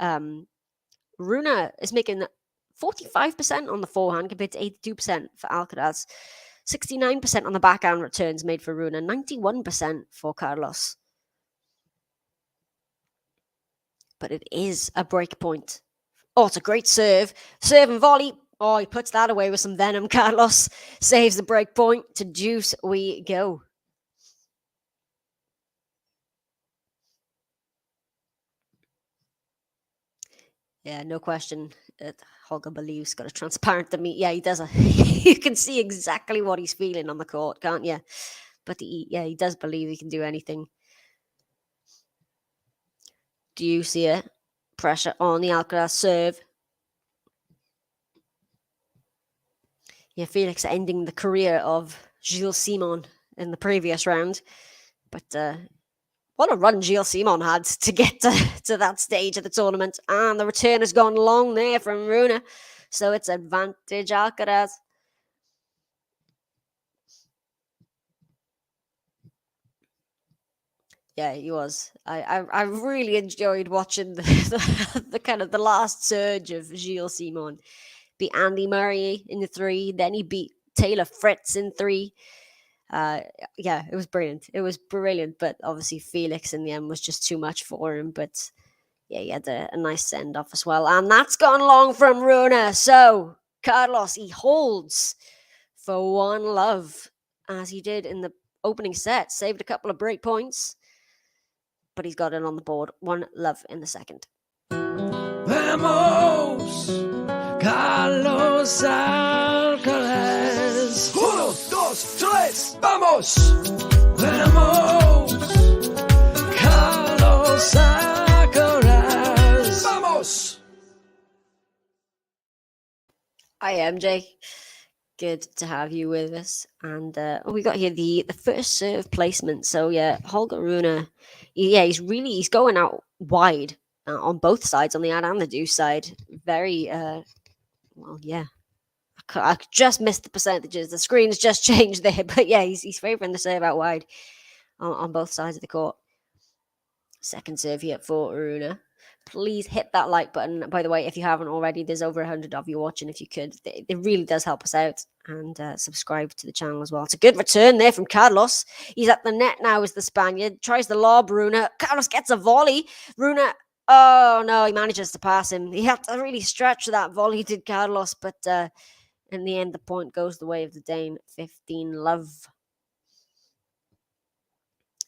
Rune is making 45% on the forehand compared to 82% for Alcaraz. 69% on the backhand returns made for Rune. 91% for Carlos. But it is a break point. Oh, it's a great serve. Serve and volley. Oh, he puts that away with some venom. Carlos saves the break point. To deuce we go. Yeah, no question. Holger believes got a transparent to me. Yeah, he does. You can see exactly what he's feeling on the court, can't you? But he does believe he can do anything. Do you see it? Pressure on the Alcaraz serve. Yeah, Felix ending the career of Gilles Simon in the previous round. But what a run Gilles Simon had to get to that stage of the tournament. And the return has gone long there from Rune. So it's advantage Alcaraz. Yeah, he was. I really enjoyed watching the kind of the last surge of Gilles Simon. Beat Andy Murray in the 3, then he beat Taylor Fritz in 3. Yeah, it was brilliant. It was brilliant, but obviously Felix in the end was just too much for him. But yeah, he had a nice send off as well, and that's gone long from Rune. So Carlos, he holds for 1-love as he did in the opening set. Saved a couple of break points. But he's got it on the board. 1-love in the second. Vamos, Carlos Alcaraz. 1, 2, 3, vamos. Vamos, Carlos Alcaraz. Vamos. Hi, MJ. Good to have you with us. And we got here the first serve placement. So yeah, Holger Rune, he's going out wide on both sides, on the ad and the deuce side. Very well, yeah. I just missed the percentages. The screen's just changed there, but yeah, he's favouring the serve out wide on both sides of the court. Second serve here for Rune. Please hit that like button. By the way, if you haven't already, there's over 100 of you watching. If you could, it really does help us out. And subscribe to the channel as well. It's a good return there from Carlos. He's at the net now as the Spaniard. Tries the lob, Rune. Carlos gets a volley. Rune, oh no, he manages to pass him. He had to really stretch that volley, did Carlos. But in the end, the point goes the way of the Dane. 15-love.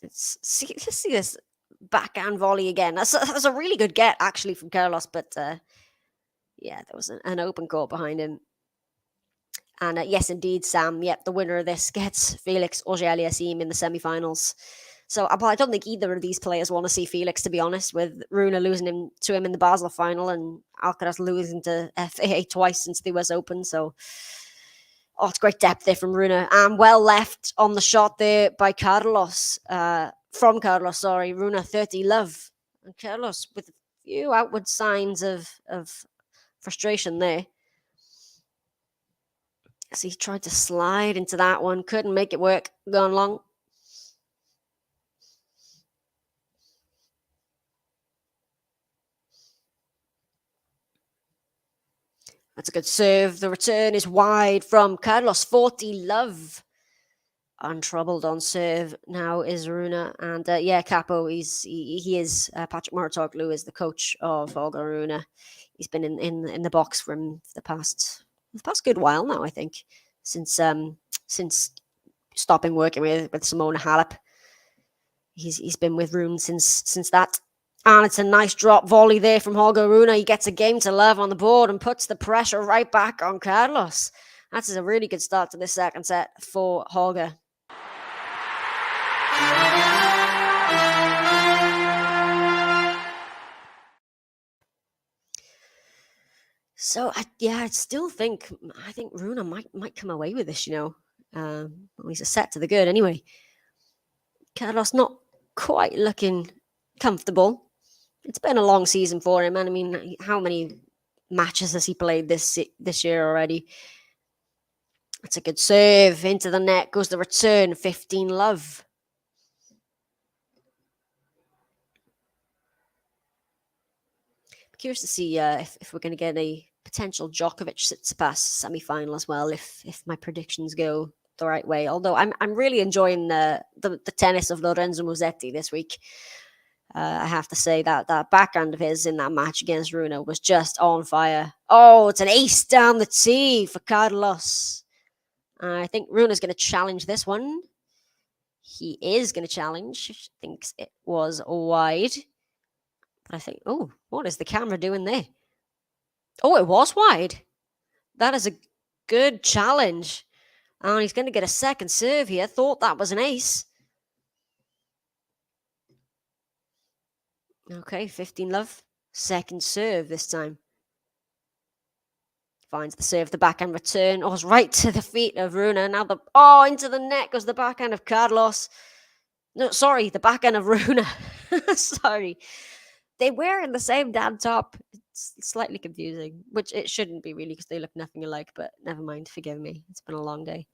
Let's see this backhand volley again. That's a really good get actually from Carlos, but yeah, there was an open court behind him. And yes, indeed, Sam. Yep, the winner of this gets Felix Auger-Aliassime in the semi-finals. So I don't think either of these players want to see Felix, to be honest, with Rune losing to him in the Basel final and Alcaraz losing to FAA twice since the US Open. So, oh, it's great depth there from Rune. And well left on the shot there by Carlos. From Carlos, sorry. Rune, 30-love. And Carlos with a few outward signs of frustration there. So he tried to slide into that one, couldn't make it work. Going long. That's a good serve. The return is wide from Carlos. 40 love. Untroubled on serve now is Rune. And yeah, Capo, he is Patrick Mouratoglou is the coach of Holger Rune. He's been in the box for him for the past good while now, I think, since stopping working with Simona Halep. He's been with Rune since that. And it's a nice drop volley there from Holger Rune. He gets a game to love on the board and puts the pressure right back on Carlos. That's a really good start to this second set for Holger. So I still think Rune might come away with this. Well, he's a set to the good anyway. Carlos not quite looking comfortable. It's been a long season for him, and I mean, how many matches has he played this year already? That's a good serve into the net. Goes the return. 15 love. Curious to see if we're going to get a potential Djokovic-Tsitsipas semi-final as well. If my predictions go the right way, although I'm really enjoying the tennis of Lorenzo Musetti this week. I have to say that backhand of his in that match against Rune was just on fire. Oh, it's an ace down the tee for Carlos. I think Rune's going to challenge this one. He is going to challenge. Thinks it was wide. But I think, oh, what is the camera doing there? Oh, it was wide. That is a good challenge. And he's going to get a second serve here. Thought that was an ace. Okay, 15 love. Second serve this time. Finds the serve, the backhand return. Oh, it's right to the feet of Rune. Now into the net goes the backhand of Carlos. No, sorry, the backhand of Rune. Sorry. They were in the same damn top. It's slightly confusing, which it shouldn't be really because they look nothing alike, but never mind. Forgive me. It's been a long day.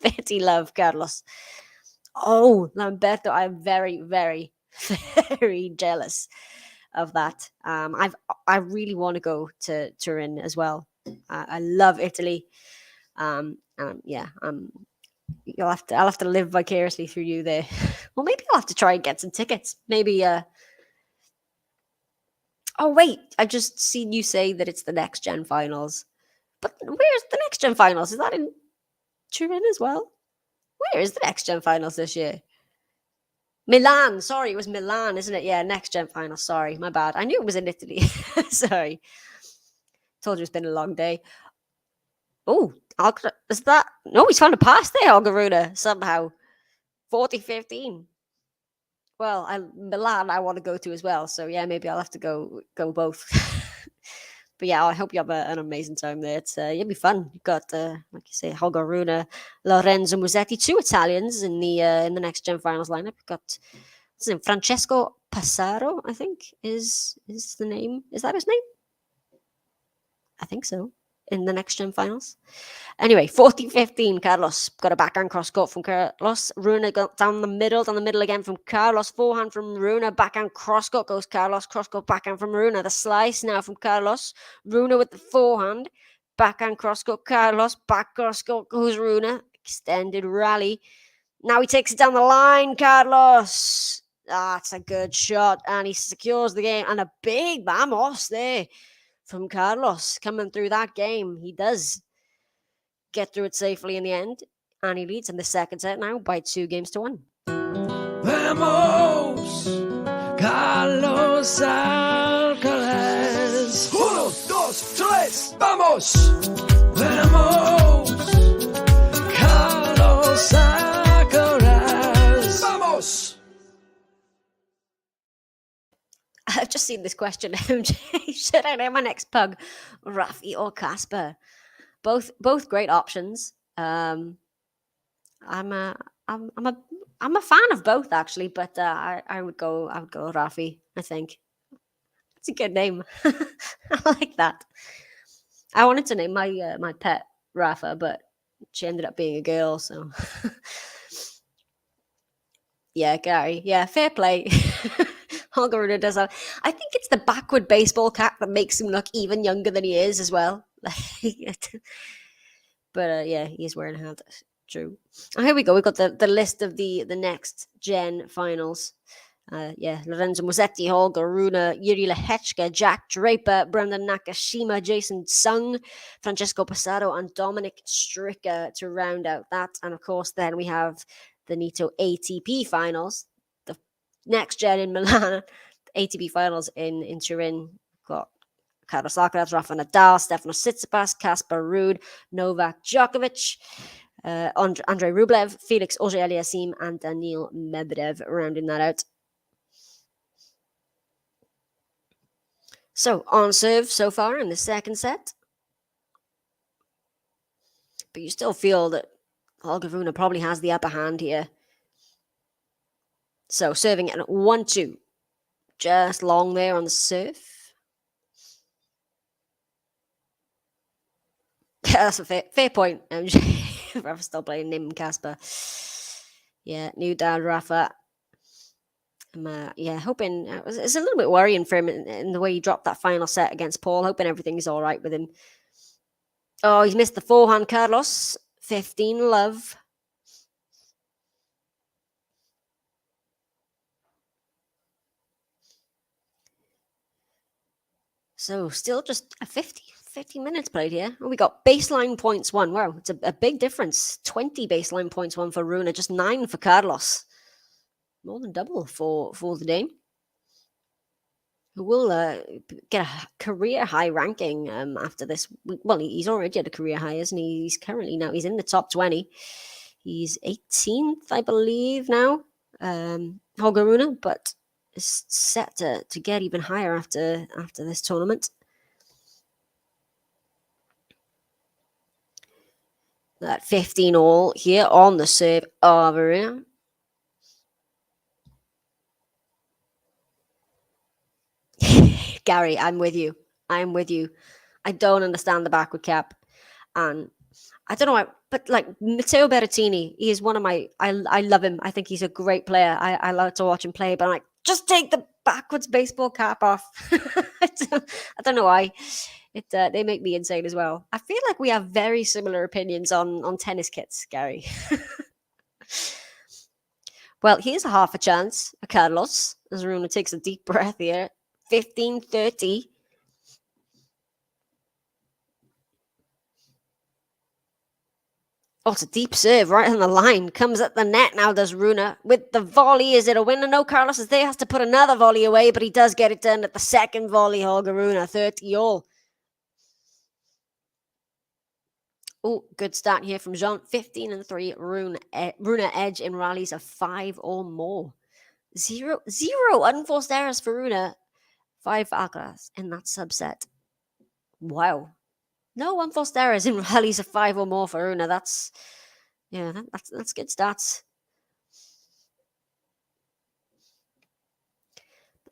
30 love, Carlos. Oh, Lamberto, I'm very, very, very jealous of that. I really want to go to Turin as well. I love Italy. I'll have to live vicariously through you there. Well, maybe I'll have to try and get some tickets. Maybe. Oh wait, I've just seen you say that it's the next gen finals. But where's the next gen finals? Is that in Turin as well? Where is the next gen finals this year? Milan. Sorry, it was Milan, isn't it? Yeah, next gen finals. Sorry, my bad. I knew it was in Italy. Sorry. Told you it's been a long day. Oh, is that? No, he's found a pass there, Holger Rune, somehow. 40-15. Well, Milan I want to go to as well. So yeah, maybe I'll have to go both. But yeah, I hope you have an amazing time there. It'll be fun. You've got, like you say, Holger Rune, Lorenzo Musetti, 2 Italians in the next gen finals lineup. You've got what's his name? Francesco Passaro, I think is the name. Is that his name? I think so. In the next gen finals. Anyway, 40-15. Carlos got a backhand cross court from Carlos. Rune got down the middle again from Carlos. Forehand from Rune. Backhand cross court goes Carlos. Cross court backhand from Rune. The slice now from Carlos. Rune with the forehand. Backhand cross court Carlos. Back cross court goes Rune. Extended rally. Now he takes it down the line, Carlos. That's a good shot. And he secures the game. And a big vamos there from Carlos coming through that game. He does get through it safely in the end, and he leads in the second set now by 2-1. Vamos, Carlos Alcaraz. 1, 2, 3, vamos. Vamos, Carlos Alcaraz. Vamos. I've just seen this question, MJ. Should I name my next pug Rafi or Casper? Both great options. I'm a fan of both actually, but I would go Rafi. I think it's a good name. I like that. I wanted to name my pet Rafa, but she ended up being a girl, so yeah, Gary. Yeah, fair play. Holger Rune does that. I think it's the backward baseball cap that makes him look even younger than he is as well. But yeah, he is wearing a hat. True. Oh, here we go. We've got the list of the next gen finals. Lorenzo Musetti, Holger Rune, Yuri Lehechka, Jack Draper, Brendan Nakashima, Jason Tsung, Francesco Passaro, and Dominic Stricker to round out that. And of course, then we have the Nito ATP finals, the next gen in Milan, ATP finals in Turin. Got Carlos Alcaraz, Rafa Nadal, Stefanos Tsitsipas, Casper Ruud, Novak Djokovic, Andrei Rublev, Felix Auger-Aliassime, and Daniil Medvedev rounding that out. So, on serve so far in the second set. But you still feel that Holger Rune probably has the upper hand here. So, serving at 1-2. Just long there on the serve. That's a fair point, MJ. Rafa still playing Nim Casper. Yeah, new dad Rafa. Hoping it's a little bit worrying for him in the way he dropped that final set against Paul. Hoping everything's all right with him. Oh, he's missed the forehand, Carlos. 15 love. So still just a 50 minutes played here. Oh, we got baseline points won. Wow, it's a big difference. 20 baseline points won for Rune, just 9 for Carlos. More than double for the Dane, who will get a career high ranking after this. Well, he's already at a career high, isn't he? He's currently he's in the top 20. He's 18th, I believe, now, Holger Rune, but is set to get even higher after this tournament. That 15 all here on the serve of Rune. Gary, I'm with you. I don't understand the backward cap. And I don't know why, but like Matteo Berrettini, he is one of my, I love him. I think he's a great player. I love to watch him play, but I'm like, just take the backwards baseball cap off. I don't know why. They make me insane as well. I feel like we have very similar opinions on tennis kits, Gary. Well, here's a half a chance, Carlos, as Rune takes a deep breath here. 15-30. Oh, it's a deep serve right on the line. Comes at the net now, does Rune. With the volley, is it a winner? No, Carlos is there, has to put another volley away, but he does get it done at the second volley, Holger Rune, 30 all. Oh, good start here from Jean. 15-3, Rune edge in rallies of 5 or more. Zero unforced errors for Rune. 5 Alcaraz in that subset. Wow. No unforced errors in rallies of 5 or more for Rune. That's good stats.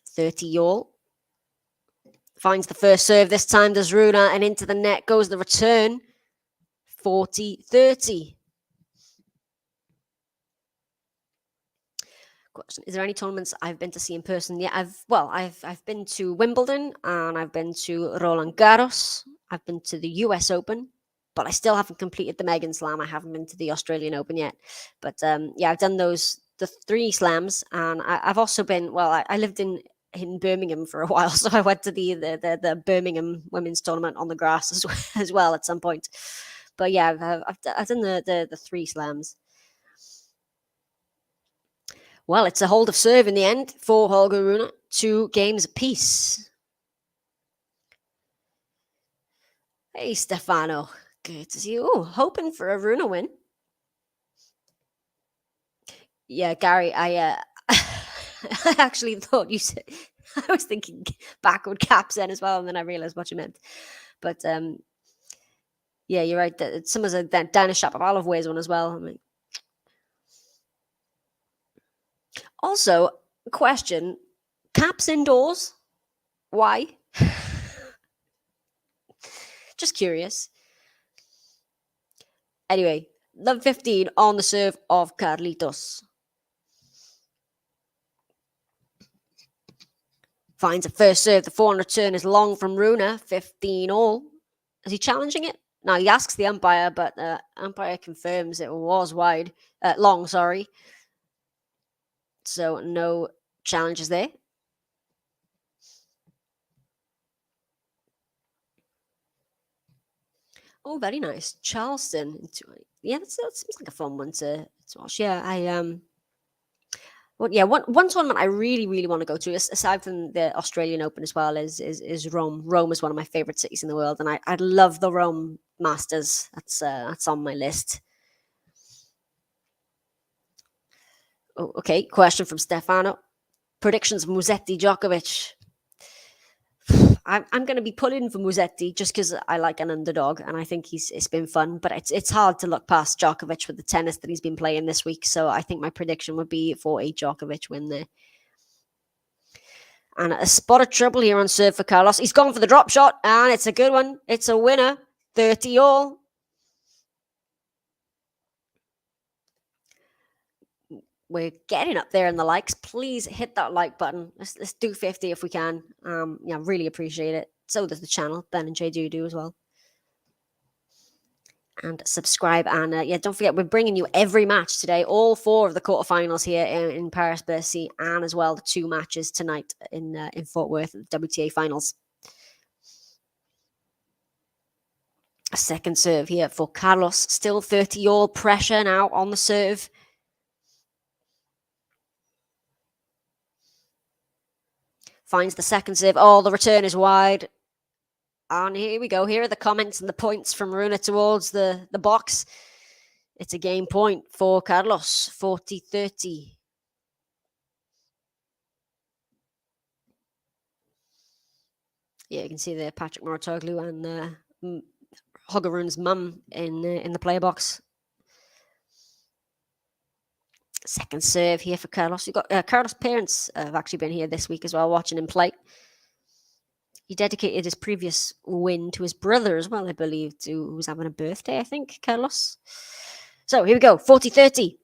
30 all. Finds the first serve this time, does Rune, and into the net goes the return. 40-30. Question: is there any tournaments I've been to see in person? Yeah, I've been to Wimbledon and I've been to Roland Garros. I've been to the US Open, but I still haven't completed the Megan Slam. I haven't been to the Australian Open yet. But I've done the 3 slams, and I've also been. Well, I lived in Birmingham for a while, so I went to the Birmingham women's tournament on the grass as well at some point. But yeah, I've done the 3 slams. Well, it's a hold of serve in the end for Holger Rune. 2 games apiece. Hey, Stefano. Good to see you. Oh, hoping for a Rune win. Yeah, Gary, I actually thought you said... I was thinking backward caps then as well, and then I realized what you meant. But, yeah, you're right. Some of the Danish Shapovalov wears one as well. I mean, also, question, caps indoors? Why? Just curious. Anyway, love 15 on the serve of Carlitos. Finds a first serve. The 400 turn is long from Rune. 15 all. Is he challenging it? No, he asks the umpire, but the umpire confirms it was wide. Long, sorry. So no challenges there. Oh, very nice. Charleston. Yeah, that seems like a fun one to watch. Yeah, one tournament I really, really want to go to, aside from the Australian Open as well, is Rome. Rome is one of my favorite cities in the world, and I love the Rome Masters. That's on my list. Oh, okay. Question from Stefano. Predictions: Musetti, Djokovic. I'm going to be pulling for Musetti just because I like an underdog, and I think it's been fun. But it's hard to look past Djokovic with the tennis that he's been playing this week. So I think my prediction would be for a Djokovic win there. And a spot of trouble here on serve for Carlos. He's gone for the drop shot, and it's a good one. It's a winner. 30 all. We're getting up there in the likes. Please hit that like button. Let's do 50 if we can. Really appreciate it. So does the channel. Ben and Jay do as well. And subscribe. And don't forget, we're bringing you every match today. All 4 of the quarterfinals here in Paris Bercy, and as well the 2 matches tonight in Fort Worth at the WTA finals. A second serve here for Carlos. Still 30 all. Pressure now on the serve. Finds the second serve. Oh, the return is wide. And here we go. Here are the comments and the points from Rune towards the box. It's a game point for Carlos. 40-30. Yeah, you can see there Patrick Mouratoglou and Holger Rune's mum in the player box. Second serve here for Carlos. You've got Carlos' parents have actually been here this week as well, watching him play. He dedicated his previous win to his brother as well, I believe, who was having a birthday, I think, Carlos. So here we go, 40-30.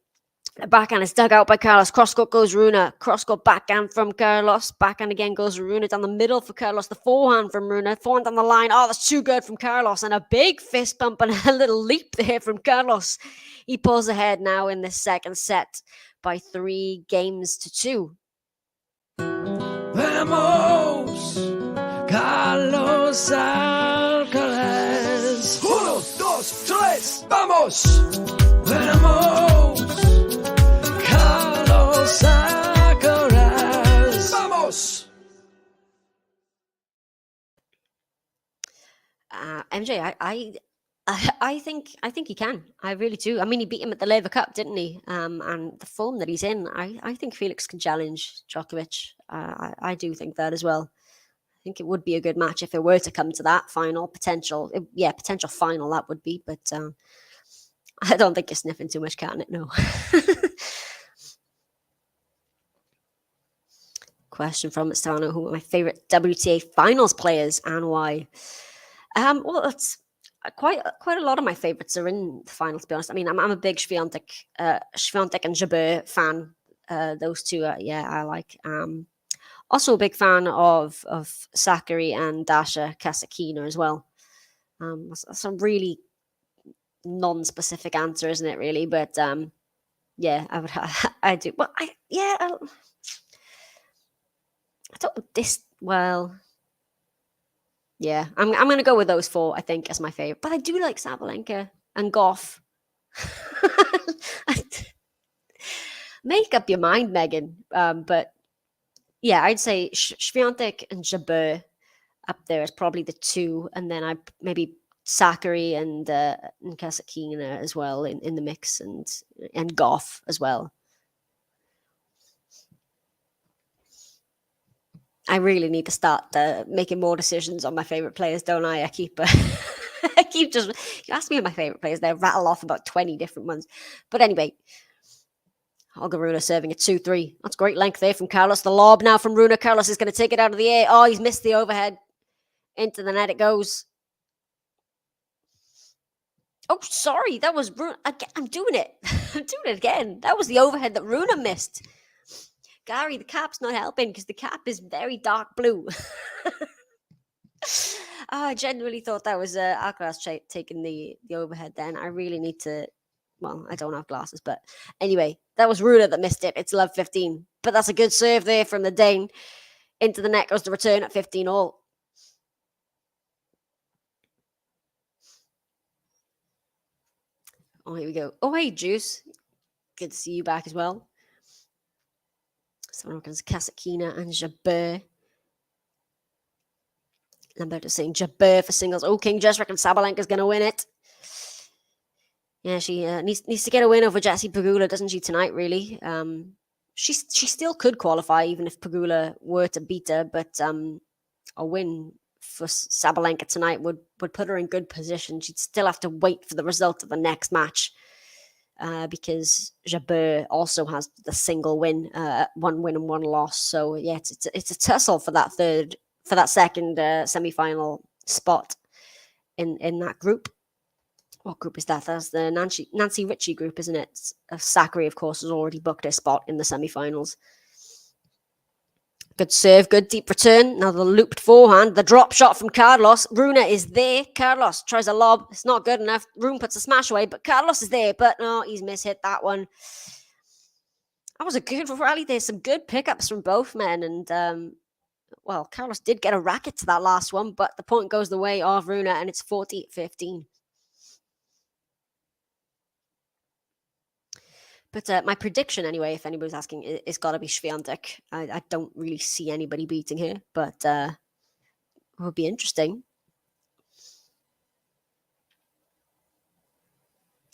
The backhand is dug out by Carlos. Cross-court goes Rune. Cross-court backhand from Carlos. Backhand again goes Rune down the middle for Carlos. The forehand from Rune. Forehand down the line. Oh, that's too good from Carlos. And a big fist bump and a little leap there from Carlos. He pulls ahead now in the second set by 3-2. Vamos, Carlos Alcaraz. 1, 2, 3, vamos. Vamos, Carlos Alcaraz. Vamos. MJ, I think he can. I really do. I mean, he beat him at the Lever Cup, didn't he? And the form that he's in, I think Felix can challenge Djokovic. I do think that as well. I think it would be a good match if it were to come to that final potential final that would be. But I don't think you're sniffing too much cat in it. No. Question from Stano: who are my favorite WTA finals players and why? Well, it's quite a lot of my favorites are in the final, to be honest. I mean, I'm a big Swiatek and Jabeur fan. Those two, I like. Also a big fan of Sakkari and Dasha Kasatkina as well. That's a really non-specific answer, isn't it? Really, but yeah, I do. Well, I don't this well. Yeah, I'm going to go with those 4, I think, as my favorite. But I do like Sabalenka and Goff. Make up your mind, Megan. But yeah, I'd say Swiatek and Jabeur up there is probably the 2, and then I maybe Sakkari and Kasatkina as well in the mix, and Goff as well. I really need to start making more decisions on my favorite players, don't I? I keep just, you ask me my favorite players, they rattle off about 20 different ones. But anyway, Holger Rune serving at 2-3. That's great length there from Carlos. The lob now from Rune. Carlos is going to take it out of the air. Oh, he's missed the overhead. Into the net it goes. Oh, sorry, that was I'm doing it. I'm doing it again. That was the overhead that Rune missed. Gary, the cap's not helping because the cap is very dark blue. I genuinely thought that was Alcaraz taking the overhead then. I really need to... Well, I don't have glasses, but anyway, that was Rune that missed it. It's love 15. But that's a good serve there from the Dane. Into the net goes the return at 15 all. Oh, here we go. Oh, hey, Juice. Good to see you back as well. Someone reckons Kasakina and Jabeur. Lamberto saying Jabeur for singles. Oh, King Jess reckons Sabalenka's going to win it. Yeah, she needs to get a win over Jessie Pegula, doesn't she, tonight, really? She still could qualify, even if Pegula were to beat her, but a win for Sabalenka tonight would put her in good position. She'd still have to wait for the result of the next match because Jabeur also has the single win, 1 win and 1 loss. So yeah, it's a tussle for that second semi-final spot in that group. What group is that? That's the Nancy Ritchie group, isn't it? Sakkari, of course, has already booked a spot in the semi-finals. Good serve, good deep return. Now the looped forehand, the drop shot from Carlos. Rune is there. Carlos tries a lob. It's not good enough. Rune puts a smash away, but Carlos is there. But no, he's mishit that one. That was a good rally. There's some good pickups from both men. And, well, Carlos did get a racket to that last one, but the point goes the way of Rune, and it's 40-15. But my prediction, anyway, if anybody's asking, is got to be Swiatek. I don't really see anybody beating her, but it would be interesting.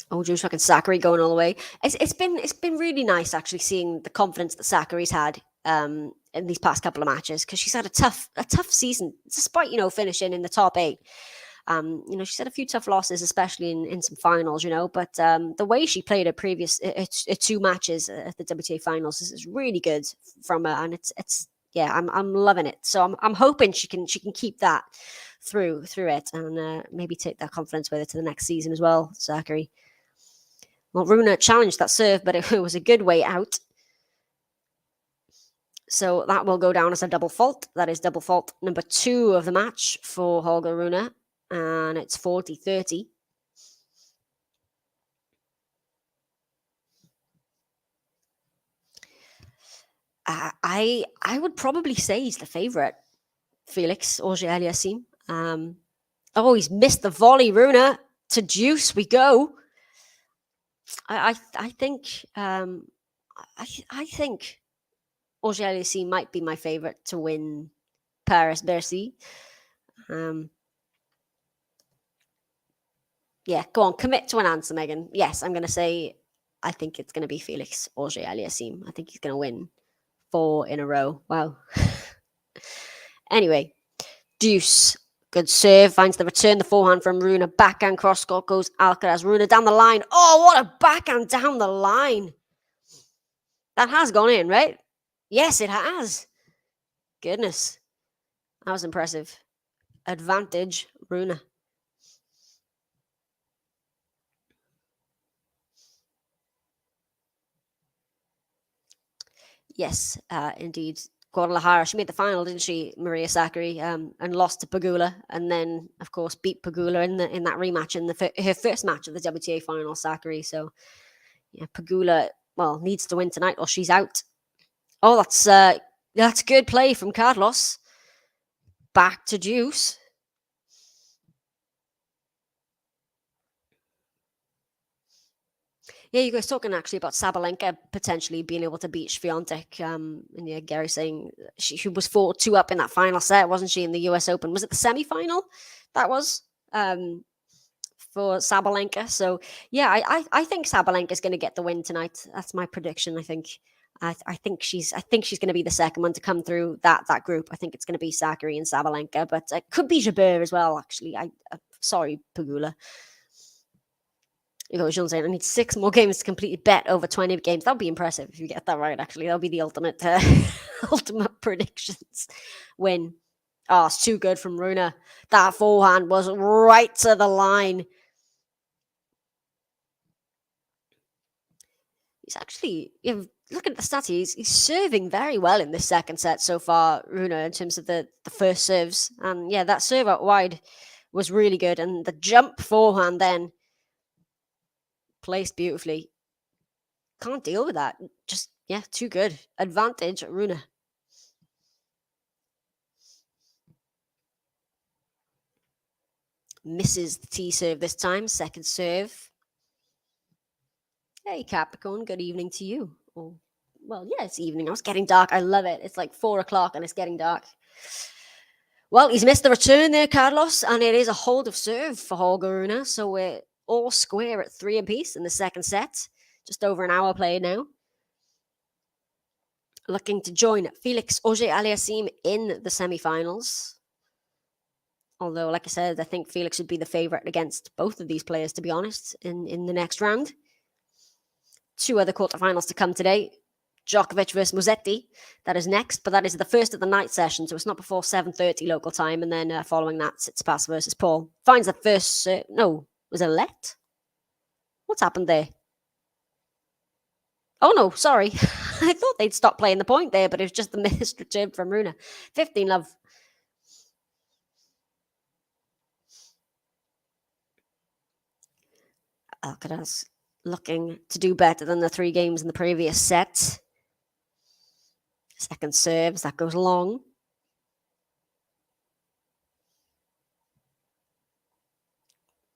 Oh, Juice fucking Sakkari going all the way. It's been really nice actually seeing the confidence that Sakkari's had in these past couple of matches, because she's had a tough season, despite finishing in the top 8. She's had a few tough losses, especially in some finals, but the way she played her previous 2 matches at the WTA finals is really good from her, and I'm loving it. So I'm hoping she can keep that through it, and maybe take that confidence with her to the next season as well, Sakkari. Well, Rune challenged that serve, but it was a good way out. So that will go down as a double fault. That is double fault number 2 of the match for Holger Rune. And it's 40-30. I would probably say he's the favourite, Felix Auger-Aliassime. He's missed the volley, Rune. To deuce we go. I think Auger-Aliassime might be my favourite to win Paris-Bercy. Yeah, go on, commit to an answer, Megan. Yes, I'm going to say I think it's going to be Felix Auger-Aliassime. I think he's going to win 4 in a row. Wow. Anyway, deuce. Good serve. Finds the return, the forehand from Rune. Backhand cross court goes Alcaraz. Rune down the line. Oh, what a backhand down the line. That has gone in, right? Yes, it has. Goodness. That was impressive. Advantage, Rune. Yes, indeed. Guadalajara. She made the final, didn't she, Maria Sakkari, and lost to Pegula, and then, of course, beat Pegula in that rematch in her first match of the WTA final, Sakkari. So, yeah, Pegula, needs to win tonight or she's out. Oh, that's good play from Carlos. Back to deuce. Yeah, you guys talking actually about Sabalenka potentially being able to beat Swiatek. And yeah, Gary saying she was 4-2 up in that final set, wasn't she, in the US Open? Was it the semi-final? That was for Sabalenka. So yeah, I think Sabalenka is going to get the win tonight. That's my prediction. I think she's going to be the second one to come through that group. I think it's going to be Sakkari and Sabalenka, but it could be Jabeur as well. Actually, sorry, Pegula. You know, Jean saying, I need 6 more games to completely bet over 20 games. That would be impressive if you get that right, actually. That would be the ultimate predictions win. Oh, it's too good from Rune. That forehand was right to the line. He's actually, looking at the stats, he's serving very well in this second set so far, Rune, in terms of the first serves. And yeah, that serve out wide was really good. And the jump forehand then placed beautifully. Can't deal with that. Just, yeah, too good. Advantage, Rune. Misses the T serve this time. Second serve. Hey, Capricorn, good evening to you. Oh, well, yeah, it's evening. It's getting dark. I love it. It's like 4 o'clock and it's getting dark. Well, he's missed the return there, Carlos, and it is a hold of serve for Holger Rune. So we're all square at 3 apiece in the second set. Just over an hour played now. Looking to join Felix Auger-Aliassime in the semi-finals. Although, like I said, I think Felix would be the favourite against both of these players, to be honest, in the next round. 2 other quarterfinals to come today. Djokovic versus Musetti. That is next, but that is the first of the night session, so it's not before 7:30 local time. And then following that, Tsitsipas versus Paul. Finds the first... no, was it let? What's happened there? Oh, no, sorry. I thought they'd stop playing the point there, but it was just the missed return from Rune. 15 love. Alcaraz looking to do better than the 3 games in the previous set. Second serves, that goes long.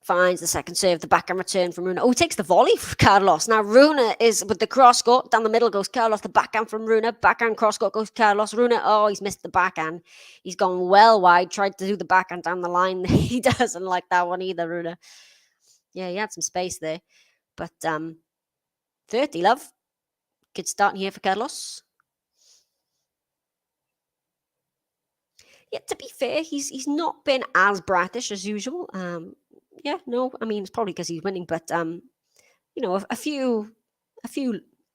Finds the second serve, the backhand return from Rune. Oh, he takes the volley for Carlos. Now Rune is with the cross court. Down the middle goes Carlos. The backhand from Rune. Backhand cross court goes Carlos. Rune, oh, he's missed the backhand. He's gone well wide. Tried to do the backhand down the line. He doesn't like that one either, Rune. Yeah, he had some space there. But 30 love. Good start here for Carlos. Yeah, to be fair, he's not been as bratish as usual. Yeah, no, I mean, it's probably because he's winning, but you know, a few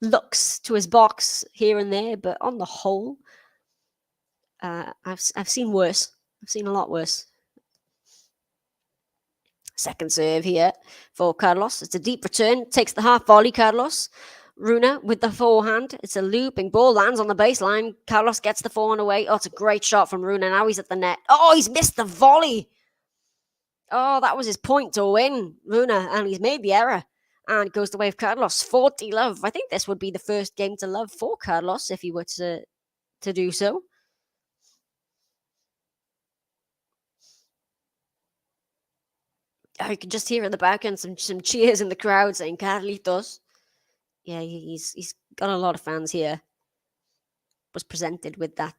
looks to his box here and there, but on the whole, I've seen worse. I've seen a lot worse. Second serve here for Carlos. It's a deep return. Takes the half volley, Carlos. Rune with the forehand. It's a looping ball. Lands on the baseline. Carlos gets the forehand away. Oh, it's a great shot from Rune. Now he's at the net. Oh, he's missed the volley. Oh, that was his point to win, Rune. And he's made the error. And it goes the way of Carlos. 40 love. I think this would be the first game to love for Carlos if he were to do so. You can just hear in the background some cheers in the crowd saying Carlitos. Yeah, he's got a lot of fans here. Was presented with that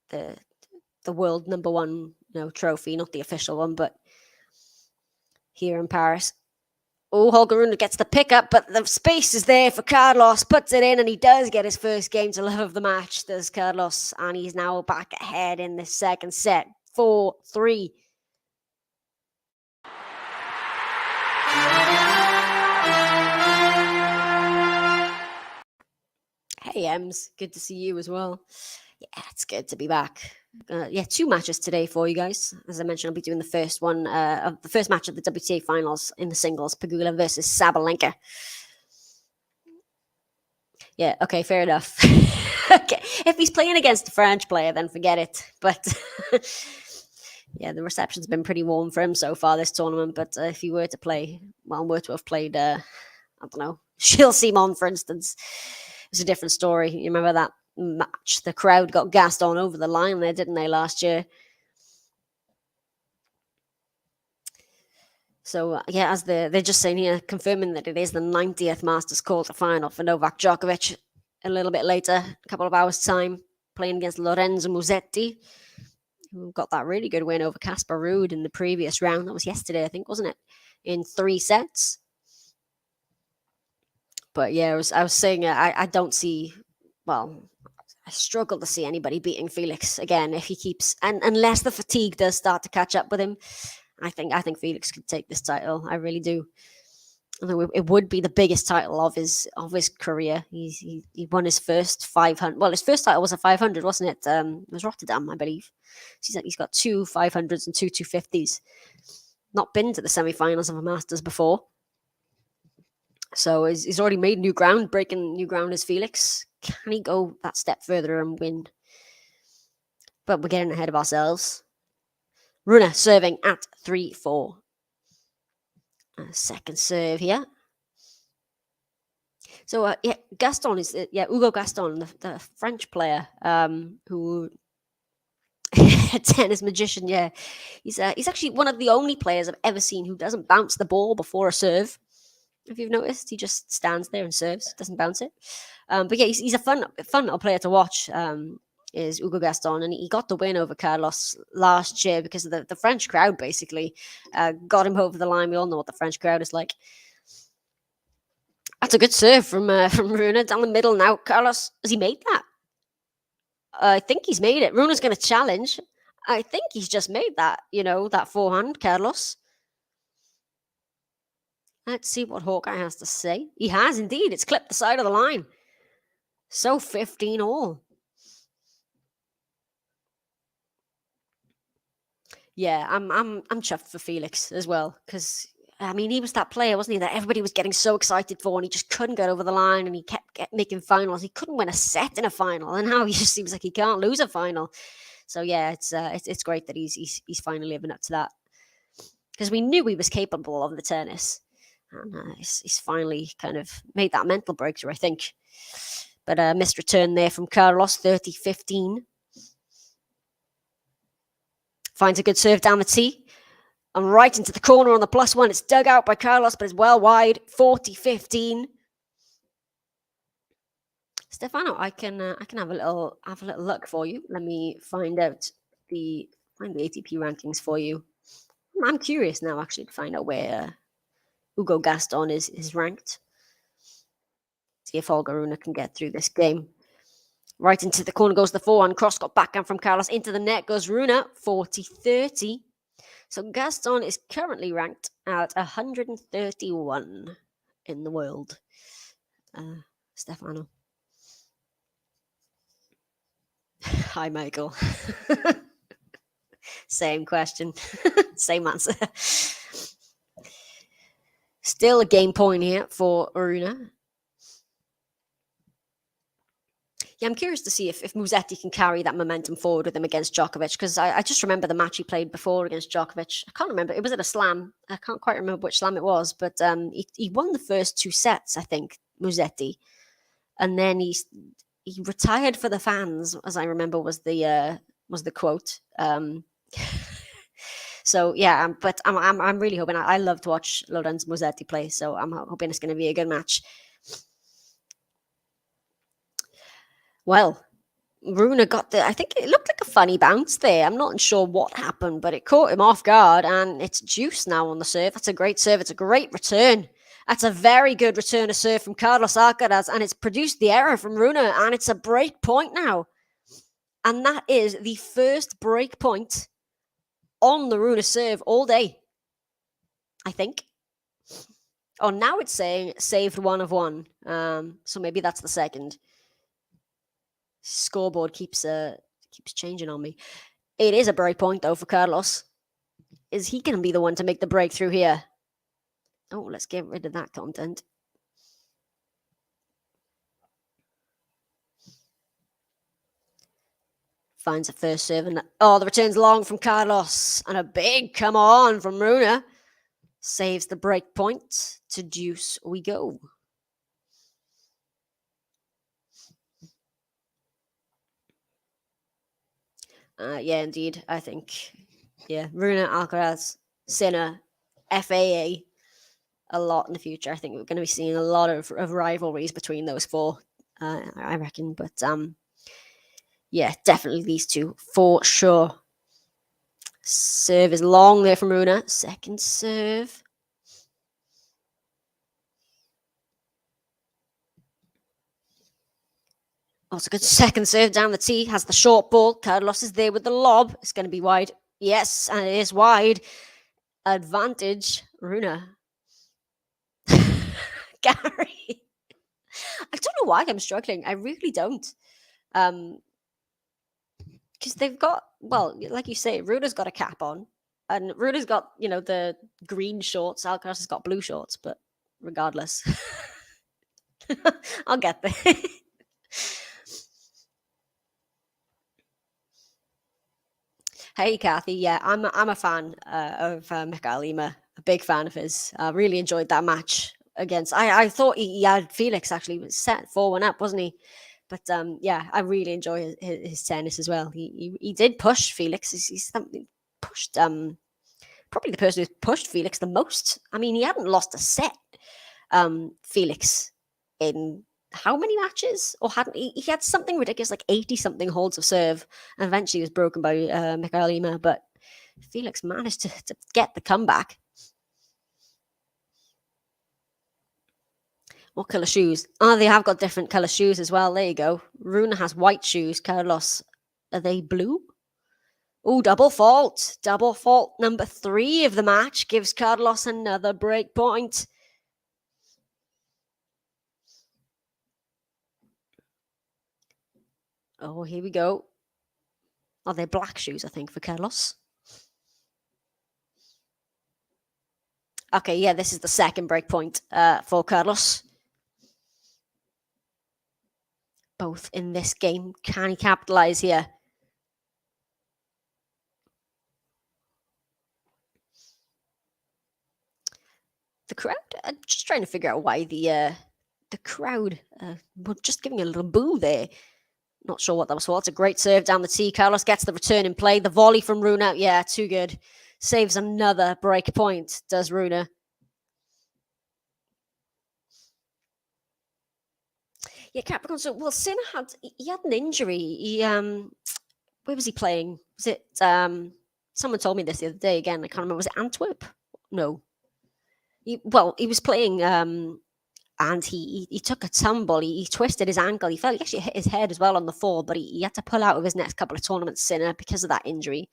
the world #1 trophy, not the official one, but here in Paris. Oh, Holger Rune gets the pickup, but the space is there for Carlos. Puts it in, and he does get his first game to love of the match. Does Carlos, and he's now back ahead in the second set, 4-3. Hey, Ems, good to see you as well. Yeah, it's good to be back. 2 matches today for you guys. As I mentioned, I'll be doing the first one of the first match of the WTA finals in the singles, Pegula versus Sabalenka. Yeah, okay, fair enough. Okay, if he's playing against a French player, then forget it. But yeah, the reception's been pretty warm for him so far this tournament. But if he were to have played, I don't know, Gilles Simon, for instance, it's a different story. You remember that match? The crowd got gassed on over the line there, didn't they, last year? So, yeah, as they're just saying here, confirming that it is the 90th Masters quarterfinal for Novak Djokovic. A little bit later, a couple of hours' time, playing against Lorenzo Musetti, who got that really good win over Casper Ruud in the previous round. That was yesterday, I think, wasn't it? In 3 sets. But yeah, I was saying I don't see, well, I struggle to see anybody beating Felix again if he keeps, and unless the fatigue does start to catch up with him. I think Felix could take this title. I really do. Although it would be the biggest title of his career. He won his first 500. Well, his first title was a 500, wasn't it? It was Rotterdam, I believe. He's got 2 500s and 2 250s. Not been to the semi-finals of a Masters before. So he's already made new ground. Breaking new ground is Felix. Can he go that step further and win? But we're getting ahead of ourselves. Rune serving at 3-4. Second serve here. So yeah, Gaston is Hugo Gaston, the French player, who tennis magician. Yeah, he's actually one of the only players I've ever seen who doesn't bounce the ball before a serve. If you've noticed, he just stands there and serves, doesn't bounce it. But yeah, he's a fun little player to watch. Is Hugo Gaston, and he got the win over Carlos last year because of the French crowd basically got him over the line. We all know what the French crowd is like. That's a good serve from Rune down the middle now. Carlos, has he made that? I think he's made it. Rune's going to challenge. I think he's just made that, that forehand, Carlos. Let's see what Hawkeye has to say. He has indeed. It's clipped the side of the line. So 15 all. Yeah, I'm chuffed for Felix as well, because I mean, he was that player, wasn't he, that everybody was getting so excited for, and he just couldn't get over the line, and he kept making finals. He couldn't win a set in a final, and now he just seems like he can't lose a final. So yeah, it's great that he's finally living up to that, because we knew he was capable of the tennis, and he's finally kind of made that mental breakthrough, I think. But missed return there from Carlos, 30-15. Finds a good serve down the tee. And right into the corner on the +1. It's dug out by Carlos, but it's well wide. 40-15. Stefano, I can have a little look for you. Let me find out the ATP rankings for you. I'm curious now, actually, to find out where Hugo Gaston is ranked. See if Holger Rune can get through this game. Right into the corner goes the forehand. Cross got backhand from Carlos. Into the net goes Rune. 40-30. So Gaston is currently ranked at 131 in the world. Stefano. Hi, Michael. Same question. Same answer. Still a game point here for Rune. Yeah, I'm curious to see if Musetti can carry that momentum forward with him against Djokovic, because I just remember the match he played before against Djokovic. I can't remember. It was at a slam. I can't quite remember which slam it was, but he won the first 2 sets, I think, Musetti. And then he retired for the fans, as I remember was the quote. So yeah, but I'm really hoping. I love to watch Lorenzo Musetti play, so I'm hoping it's going to be a good match. Well, Rune got I think it looked like a funny bounce there. I'm not sure what happened, but it caught him off guard, and it's deuce now on the serve. That's a great serve. It's a great return. That's a very good return of serve from Carlos Alcaraz, and it's produced the error from Rune, and it's a break point now. And that is the first break point on the Rune serve all day, I think. Oh, now it's saying saved 1 of 1. So maybe that's the second. Scoreboard keeps changing on me. It is a break point though for Carlos. Is he going to be the one to make the breakthrough here? Oh, let's get rid of that content. Finds a first serve, and the return's long from Carlos, and a big come on from Rune. Saves the break point. To deuce we go. Yeah, indeed. I think, Rune, Alcaraz, Sinner, FAA, a lot in the future. I think we're going to be seeing a lot of rivalries between those 4, I reckon. But yeah, definitely these 2 for sure. Serve is long there from Rune. Second serve. Oh, it's a good second serve down the tee. Has the short ball. Carlos is there with the lob. It's going to be wide. Yes, and it is wide. Advantage, Rune. Gary. I don't know why I'm struggling. I really don't. Because they've got, well, like you say, Rune's got a cap on. And Rune's got, the green shorts. Alcaraz has got blue shorts. But regardless. I'll get there. Hey, Kathy. Yeah, I'm a fan of Mikael Ymer. A big fan of his. I really enjoyed that match against. I thought he had Felix actually was set 4-1 up, wasn't he? But yeah, I really enjoy his tennis as well. He did push Felix. He's pushed probably the person who's pushed Felix the most. I mean, he hadn't lost a set, Felix, in how many matches? Or hadn't he had something ridiculous like 80 something holds of serve, and eventually was broken by Mikael Ymer, but Felix managed to get the comeback. What colour shoes? Oh, they have got different colour shoes as well. There you go. Rune has white shoes. Carlos, are they blue? Oh, double fault. Double fault number 3 of the match gives Carlos another break point. Oh, here we go. Oh, they're black shoes, I think, for Carlos. Okay, yeah, this is the second break point for Carlos. Both in this game. Can he capitalize here? The crowd, I'm just trying to figure out why the crowd were just giving a little boo there. Not sure what that was for. It's a great serve down the tee. Carlos gets the return in play. The volley from Rune. Yeah, too good. Saves another break point, does Rune. Yeah, Capricorn. So, well, Sinner had an injury. He where was he playing? Was it someone told me this the other day again? I can't remember. Was it Antwerp? No. He was playing and he took a tumble. He twisted his ankle. He actually hit his head as well on the fall, but he had to pull out of his next couple of tournaments, Sinner, because of that injury.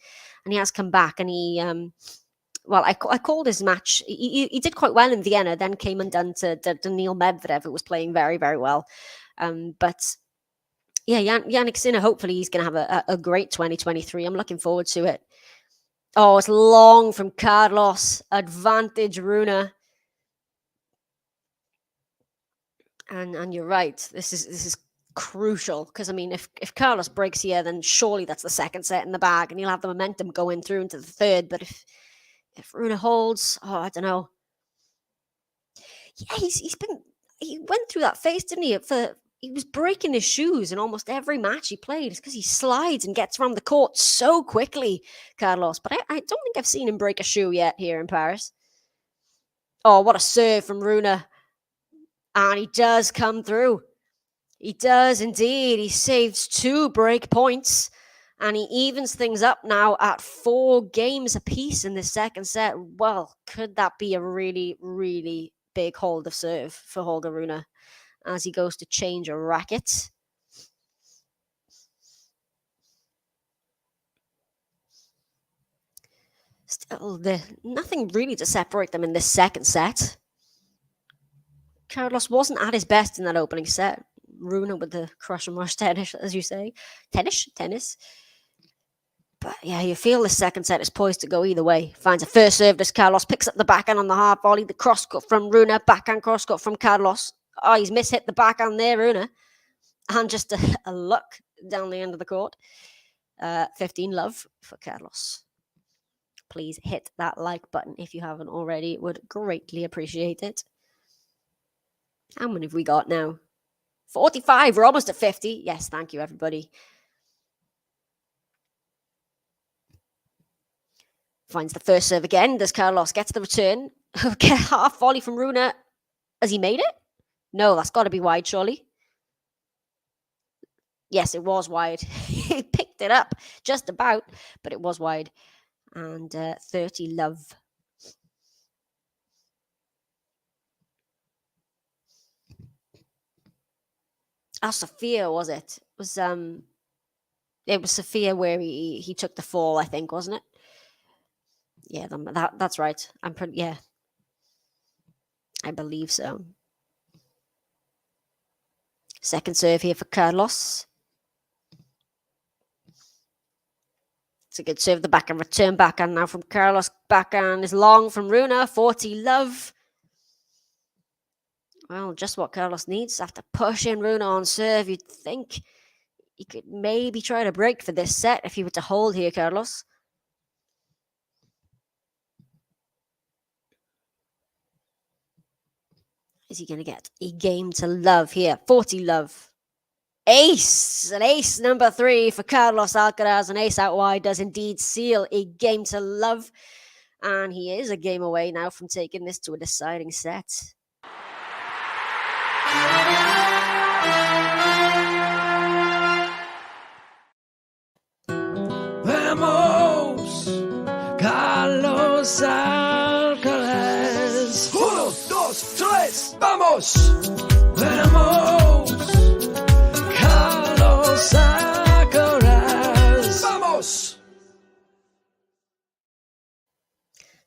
And he has come back, and he I called his match. He did quite well in Vienna, then came undone to Daniil Medvedev, who was playing very, very well. But yeah, Yannick Sinner, hopefully he's going to have a great 2023. I'm looking forward to it. Oh, it's long from Carlos. Advantage Rune. And you're right. This is crucial, because I mean, if Carlos breaks here, then surely that's the second set in the bag, and he'll have the momentum going through into the third. But if Rune holds, I don't know. Yeah, he went through that phase, didn't he? He was breaking his shoes in almost every match he played. It's because he slides and gets around the court so quickly, Carlos. But I don't think I've seen him break a shoe yet here in Paris. Oh, what a serve from Rune. And he does come through. He does indeed. He saves 2 break points. And he evens things up now at 4 games apiece in the second set. Well, could that be a really, really big hold of serve for Holger Rune as he goes to change a racket? Still, nothing really to separate them in this second set. Carlos wasn't at his best in that opening set. Rune with the crush and rush tennis, as you say. Tennis. But yeah, you feel the second set is poised to go either way. Finds a first serve as Carlos picks up the backhand on the half volley. The cross cut from Rune, backhand cross cut from Carlos. Oh, he's mishit the backhand there, Rune. And just a luck down the end of the court. 15 love for Carlos. Please hit that like button if you haven't already. Would greatly appreciate it. How many have we got now? 45. We're almost at 50. Yes, thank you, everybody. Finds the first serve again. Does Carlos gets the return? Okay, half volley from Rune. Has he made it? No, that's got to be wide, surely. Yes, it was wide. He picked it up just about, but it was wide. And 30 love. Sophia, was it? It was Sophia where he took the fall, I think, wasn't it? Yeah, that's right. Yeah. I believe so. Second serve here for Carlos. It's a good serve. The backhand return backhand now from Carlos. Backhand is long from Rune. 40 love. Well, just what Carlos needs. After pushing Rune on serve, you'd think he could maybe try to break for this set if he were to hold here, Carlos. Is he going to get a game to love here? 40 love. Ace! An ace number 3 for Carlos Alcaraz. An ace out wide does indeed seal a game to love. And he is a game away now from taking this to a deciding set. Vamos, Carlos Alcaraz. 1, 2, 3, vamos. Vamos, Carlos Alcaraz. Vamos.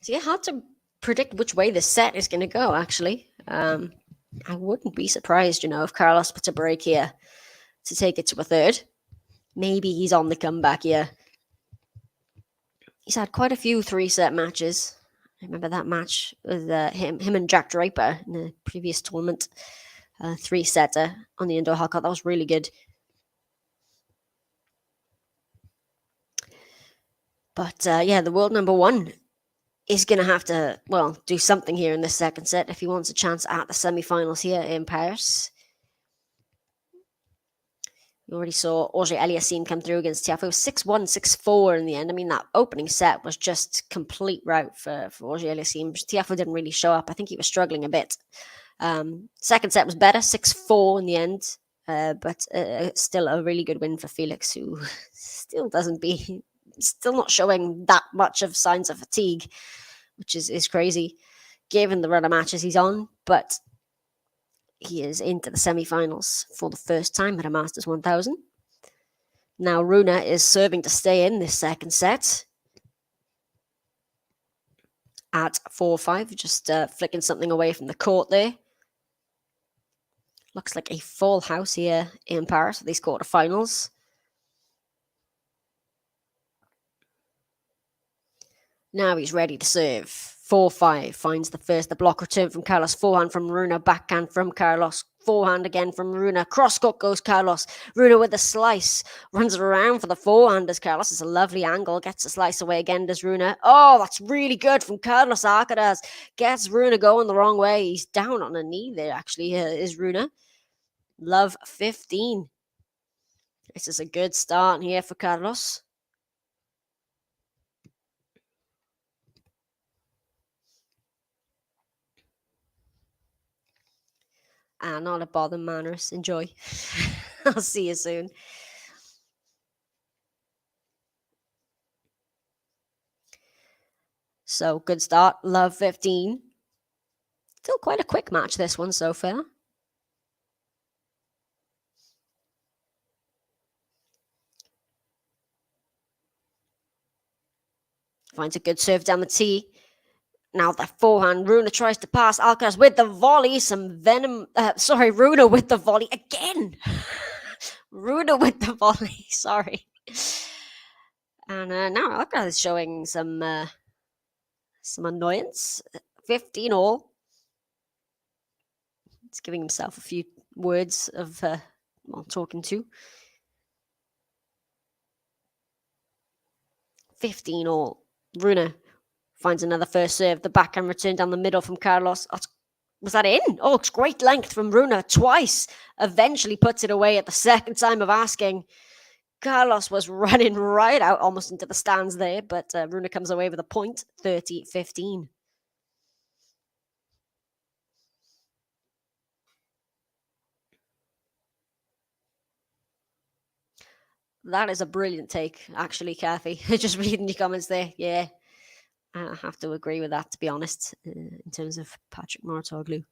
So yeah, hard to predict which way the set is going to go, actually. I wouldn't be surprised, if Carlos puts a break here to take it to a third. Maybe he's on the comeback here. He's had quite a few 3-set matches. I remember that match with him and Jack Draper in the previous tournament. 3-setter on the indoor hard court. That was really good. But the world number 1 is going to have to, do something here in this second set if he wants a chance at the semi-finals here in Paris. You already saw Holger Aliassime come through against Tiafoe. It was 6-1, 6-4 in the end. I mean, that opening set was just complete rout for Holger Aliassime. Tiafoe didn't really show up. I think he was struggling a bit. Second set was better, 6-4 in the end. But still a really good win for Felix, who still not showing that much of signs of fatigue, which is crazy, given the run of matches he's on. But he is into the semi-finals for the first time at a Masters 1000. Now Rune is serving to stay in this second set at 4-5, just flicking something away from the court there. Looks like a full house here in Paris for these quarterfinals. Now he's ready to serve. 4-5, finds the block return from Carlos, forehand from Rune, backhand from Carlos, forehand again from Rune, cross court goes Carlos, Rune with a slice, runs around for the forehand as Carlos, it's a lovely angle, gets a slice away again, does Rune. Oh, that's really good from Carlos Alcaraz, gets Rune going the wrong way, he's down on a knee there actually, is Rune. Love 15. This is a good start here for Carlos. Not a bother, manners. Enjoy. I'll see you soon. So, good start. Love 15. Still quite a quick match, this one so far. Finds a good serve down the tee. Now the forehand, Rune tries to pass Alcaraz with the volley. Rune with the volley again. Rune with the volley, sorry. And now Alcaraz is showing some annoyance. 15 all. He's giving himself a few words of talking to. 15 all. Rune finds another first serve. The backhand return down the middle from Carlos. Was that in? Oh, it's great length from Rune twice. Eventually puts it away at the second time of asking. Carlos was running right out almost into the stands there, but Rune comes away with a point, 30-15. That is a brilliant take, actually, Kathy. Just reading your comments there. Yeah. I have to agree with that, to be honest, in terms of Patrick Mouratoglou.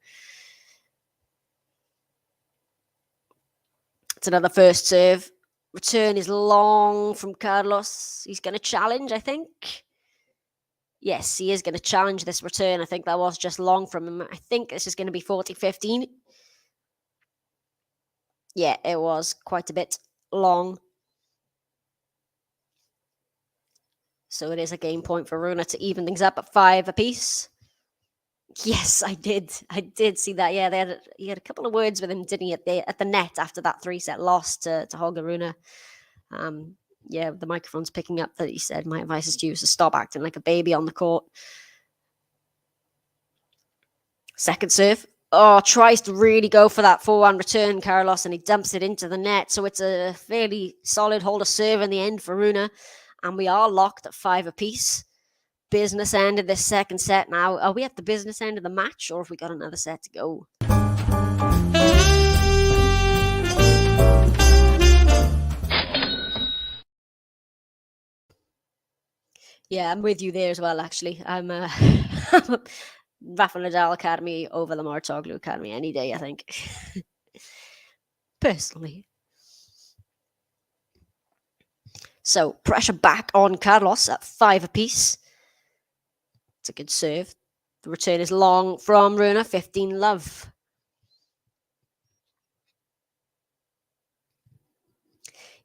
It's another first serve. Return is long from Carlos. He's going to challenge, I think. Yes, he is going to challenge this return. I think that was just long from him. I think this is going to be 40-15. Yeah, it was quite a bit long. So it is a game point for Rune to even things up at 5 apiece. Yes, I did. I did see that. Yeah, he had a couple of words with him, didn't he, at the net after that 3-set loss to Holger Rune. Yeah, the microphone's picking up that he said, "My advice is to you is to stop acting like a baby on the court." Second serve. Oh, tries to really go for that forehand return, Carlos, and he dumps it into the net. So it's a fairly solid holder serve in the end for Rune. And we are locked at 5 apiece. Business end of this second set now. Are we at the business end of the match, or have we got another set to go? Yeah, I'm with you there as well, actually. I'm Rafa Nadal Academy over the Martoglu Academy any day, I think. Personally. So, pressure back on Carlos at 5 apiece. It's a good serve. The return is long from Rune, 15 love.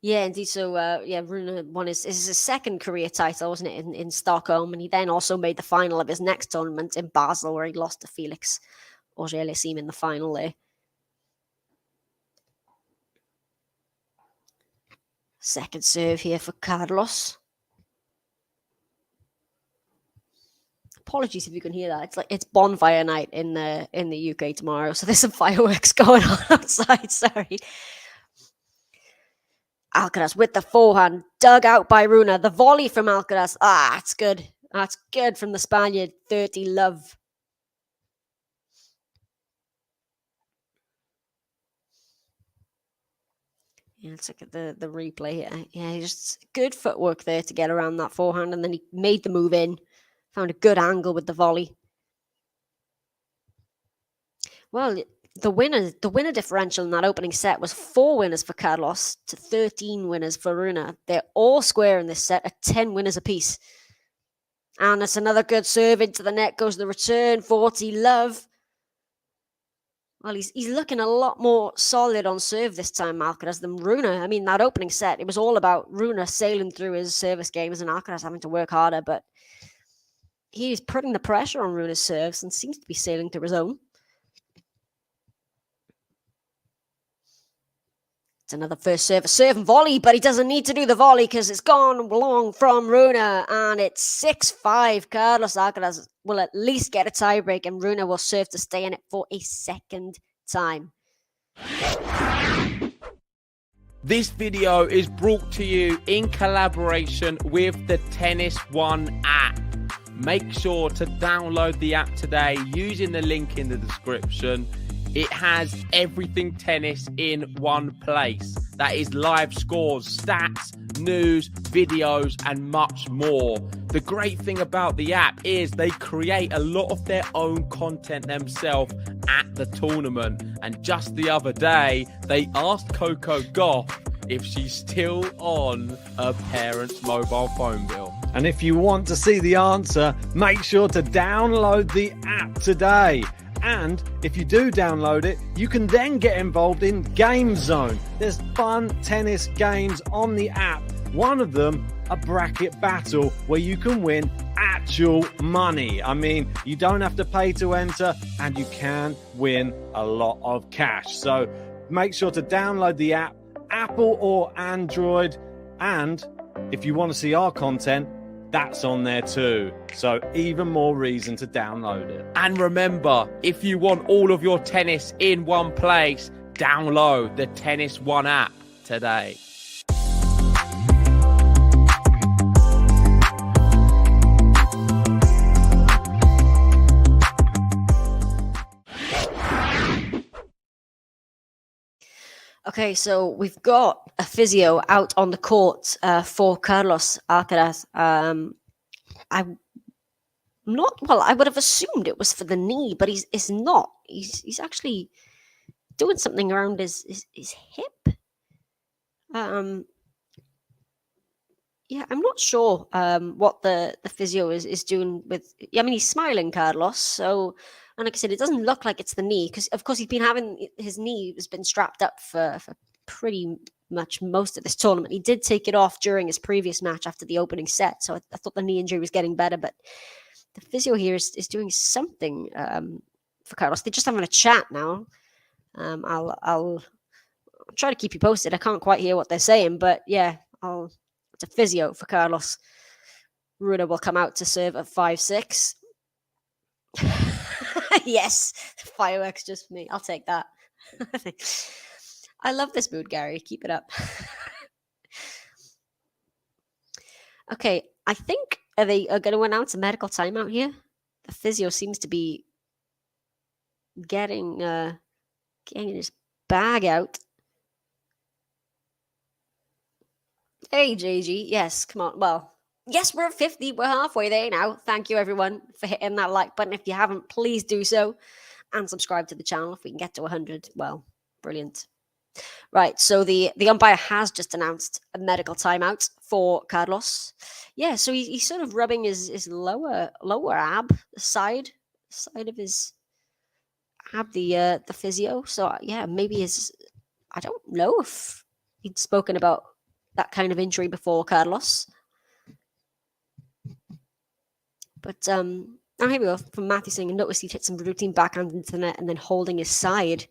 Yeah, indeed. So, Rune won his second career title, wasn't it, in Stockholm? And he then also made the final of his next tournament in Basel, where he lost to Felix Auger-Aliassime in the final there. Second serve here for Carlos. Apologies if you can hear that. It's bonfire night in the UK tomorrow, so there's some fireworks going on outside. Sorry. Alcaraz with the forehand, dug out by Rune. The volley from Alcaraz. It's good. That's good from the Spaniard. 30 love. Yeah, let's look at the replay here. Yeah, just good footwork there to get around that forehand, and then he made the move in. Found a good angle with the volley. Well, the winner differential in that opening set was 4 winners for Carlos to 13 winners for Rune. They're all square in this set at 10 winners apiece. And it's another good serve into the net. Goes the return. 40 love. Well, he's looking a lot more solid on serve this time, Alcaraz, than Rune. I mean, that opening set, it was all about Rune sailing through his service games and Alcaraz having to work harder, but he's putting the pressure on Rune's serves and seems to be sailing through his own. It's another first serve, a serve and volley, but he doesn't need to do the volley because it's gone long from Rune, and it's 6-5. Carlos Alcaraz will at least get a tiebreak, and Rune will serve to stay in it for a second time. This video is brought to you in collaboration with the Tennis One app. Make sure to download the app today using the link in the description. It has everything tennis in one place. That is live scores, stats, news, videos, and much more. The great thing about the app is they create a lot of their own content themselves at the tournament. And just the other day, they asked Coco Gauff if she's still on her parents' mobile phone bill. And if you want to see the answer, make sure to download the app today. And if you do download it, you can then get involved in Game Zone. There's fun tennis games on the app. One of them, a bracket battle where you can win actual money. I mean, you don't have to pay to enter and you can win a lot of cash. So make sure to download the app, Apple or Android. And if you want to see our content, that's on there too. So even more reason to download it. And remember, if you want all of your tennis in one place, download the Tennis One app today. Okay, so we've got a physio out on the court for Carlos Alcaraz. I would have assumed it was for the knee, but it's not. He's actually doing something around his hip. Yeah, I'm not sure what the physio is doing with. I mean, he's smiling, Carlos. So, and like I said, it doesn't look like it's the knee because, of course, his knee has been strapped up for pretty much most of this tournament. He did take it off during his previous match after the opening set, so I thought the knee injury was getting better, but the physio here is doing something for Carlos. They're just having a chat now. I'll try to keep you posted. I can't quite hear what they're saying, but yeah, it's a physio for Carlos. Rune will come out to serve at 5-6. Yes, fireworks just for me. I'll take that. I love this mood, Gary. Keep it up. Okay, I think they are going to announce a medical timeout here. The physio seems to be getting his bag out. Hey, JG. Yes, come on. Well, yes, we're at 50. We're halfway there now. Thank you, everyone, for hitting that like button. If you haven't, please do so. And subscribe to the channel if we can get to 100. Well, brilliant. Right, so the umpire has just announced a medical timeout for Carlos. Yeah, so he's sort of rubbing his lower ab, the side of his ab, the physio. So yeah, maybe I don't know if he'd spoken about that kind of injury before, Carlos. But oh, here we go. From Matthew saying, notice he hit some routine backhand into the net and then holding his side.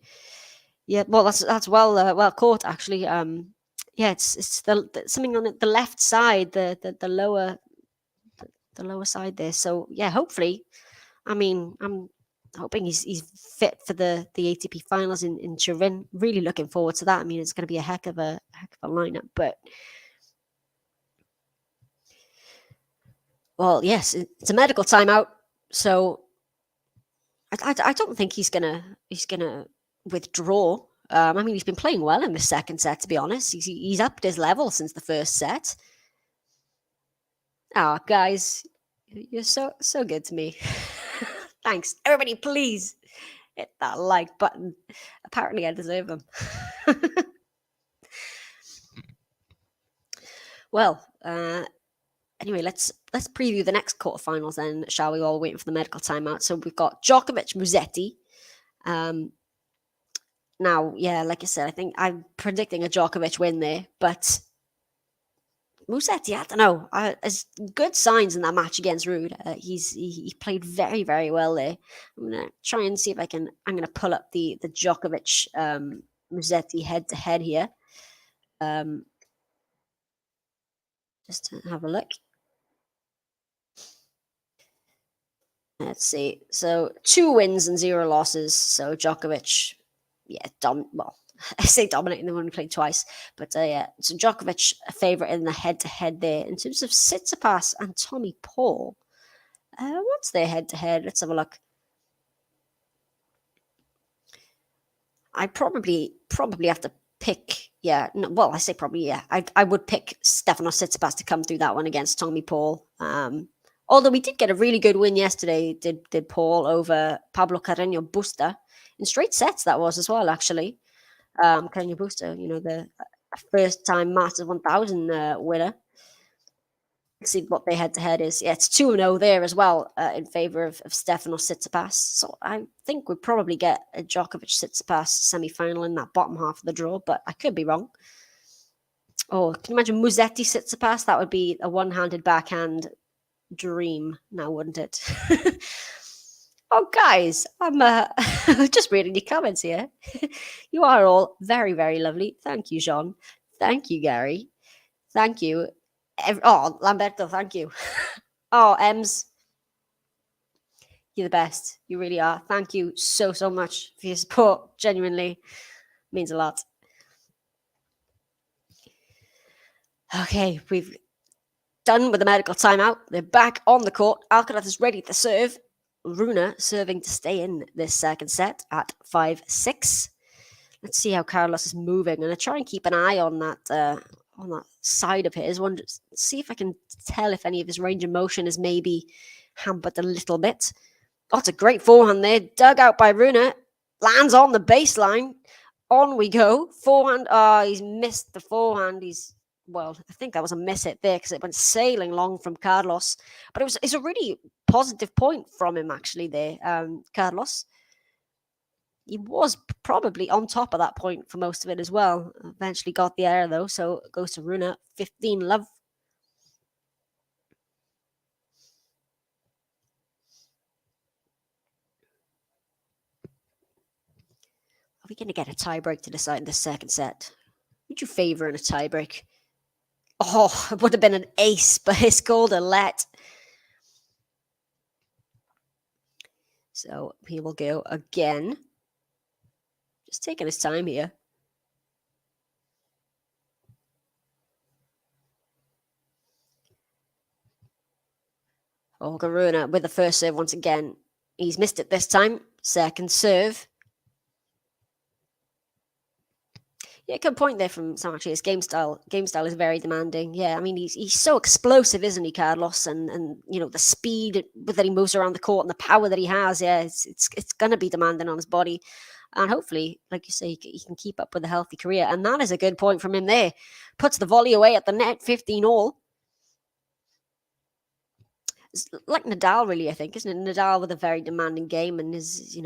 Yeah, well, that's well caught actually. Yeah, it's something on the left side, the lower side there. So yeah, hopefully, I mean, I'm hoping he's fit for the ATP finals in Turin. Really looking forward to that. I mean, it's going to be a heck of a lineup. But well, yes, it's a medical timeout, so I don't think he's gonna withdraw. I mean, he's been playing well in the second set, to be honest. He's upped his level since the first set. Oh, guys, you're so good to me. Thanks. Everybody, please hit that like button. Apparently, I deserve them. Well, anyway, let's preview the next quarterfinals then, shall we? All waiting for the medical timeout. So we've got Djokovic, Musetti. Now, yeah, like I said, I think I'm predicting a Djokovic win there, but Musetti, I don't know. There's good signs in that match against Rude. He played very, very well there. I'm gonna try and see if I'm gonna pull up the Djokovic Musetti head to head here. Just to have a look. Let's see. So 2 wins and 0 losses. So Djokovic, yeah, well, I say dominating, they only played twice. But yeah, so Djokovic a favourite in the head-to-head there. In terms of Tsitsipas and Tommy Paul, what's their head-to-head? Let's have a look. I probably have to pick, yeah, no, well, I say probably, yeah. I would pick Stefanos Tsitsipas to come through that one against Tommy Paul. Although we did get a really good win yesterday, did Paul over Pablo Carreño Busta in straight sets. That was as well, actually. Carreño Busta, you know, the first-time Masters 1000 winner. Let's see what their head-to-head is. Yeah, it's 2-0 there as well in favour of Stefanos Tsitsipas. So I think we'd probably get a Djokovic-Tsitsipas semi-final in that bottom half of the draw, but I could be wrong. Oh, can you imagine Musetti-Tsitsipas? That would be a one-handed backhand dream now, wouldn't it? Oh, guys, I'm just reading your comments here. You are all very, very lovely. Thank you, Jean. Thank you, Gary. Thank you. Oh, Lamberto, thank you. Oh, Ems, you're the best. You really are. Thank you so much for your support. Genuinely means a lot. Okay, we've done with the medical timeout. They're back on the court. Alcaraz is ready to serve. Rune serving to stay in this second set at 5-6. Let's see how Carlos is moving. I'm going to try and keep an eye on that side of his. See if I can tell if any of his range of motion is maybe hampered a little bit. Oh, it's a great forehand there. Dug out by Rune. Lands on the baseline. On we go. Forehand. Oh, he's missed the forehand. Well, I think that was a miss hit there because it went sailing long from Carlos. But it's a really positive point from him, actually, there, Carlos. He was probably on top of that point for most of it as well. Eventually got the error, though, so it goes to Rune. 15 love. we're going to get a tiebreak to decide the second set. Would you favour in a tiebreak? Oh, it would have been an ace, but it's called a let. So he will go again. Just taking his time here. Holger Rune with the first serve once again. He's missed it this time. Second serve. Yeah, good point there from Sam. Actually, his game style is very demanding. Yeah, I mean he's so explosive, isn't he, Carlos? And you know the speed that he moves around the court and the power that he has. Yeah, it's gonna be demanding on his body, and hopefully, like you say, he can keep up with a healthy career. And that is a good point from him there. Puts the volley away at the net, 15 all. It's like Nadal, really, I think, isn't it? Nadal with a very demanding game and is,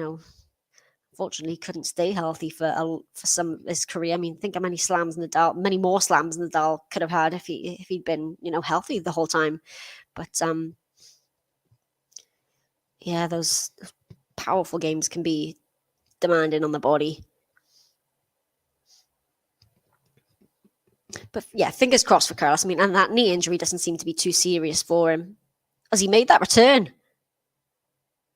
unfortunately couldn't stay healthy for some of his career. I mean, think how many more slams Nadal could have had if he'd been, healthy the whole time. But yeah, those powerful games can be demanding on the body. But yeah, fingers crossed for Carlos. I mean, and that knee injury doesn't seem to be too serious for him. As he made that return,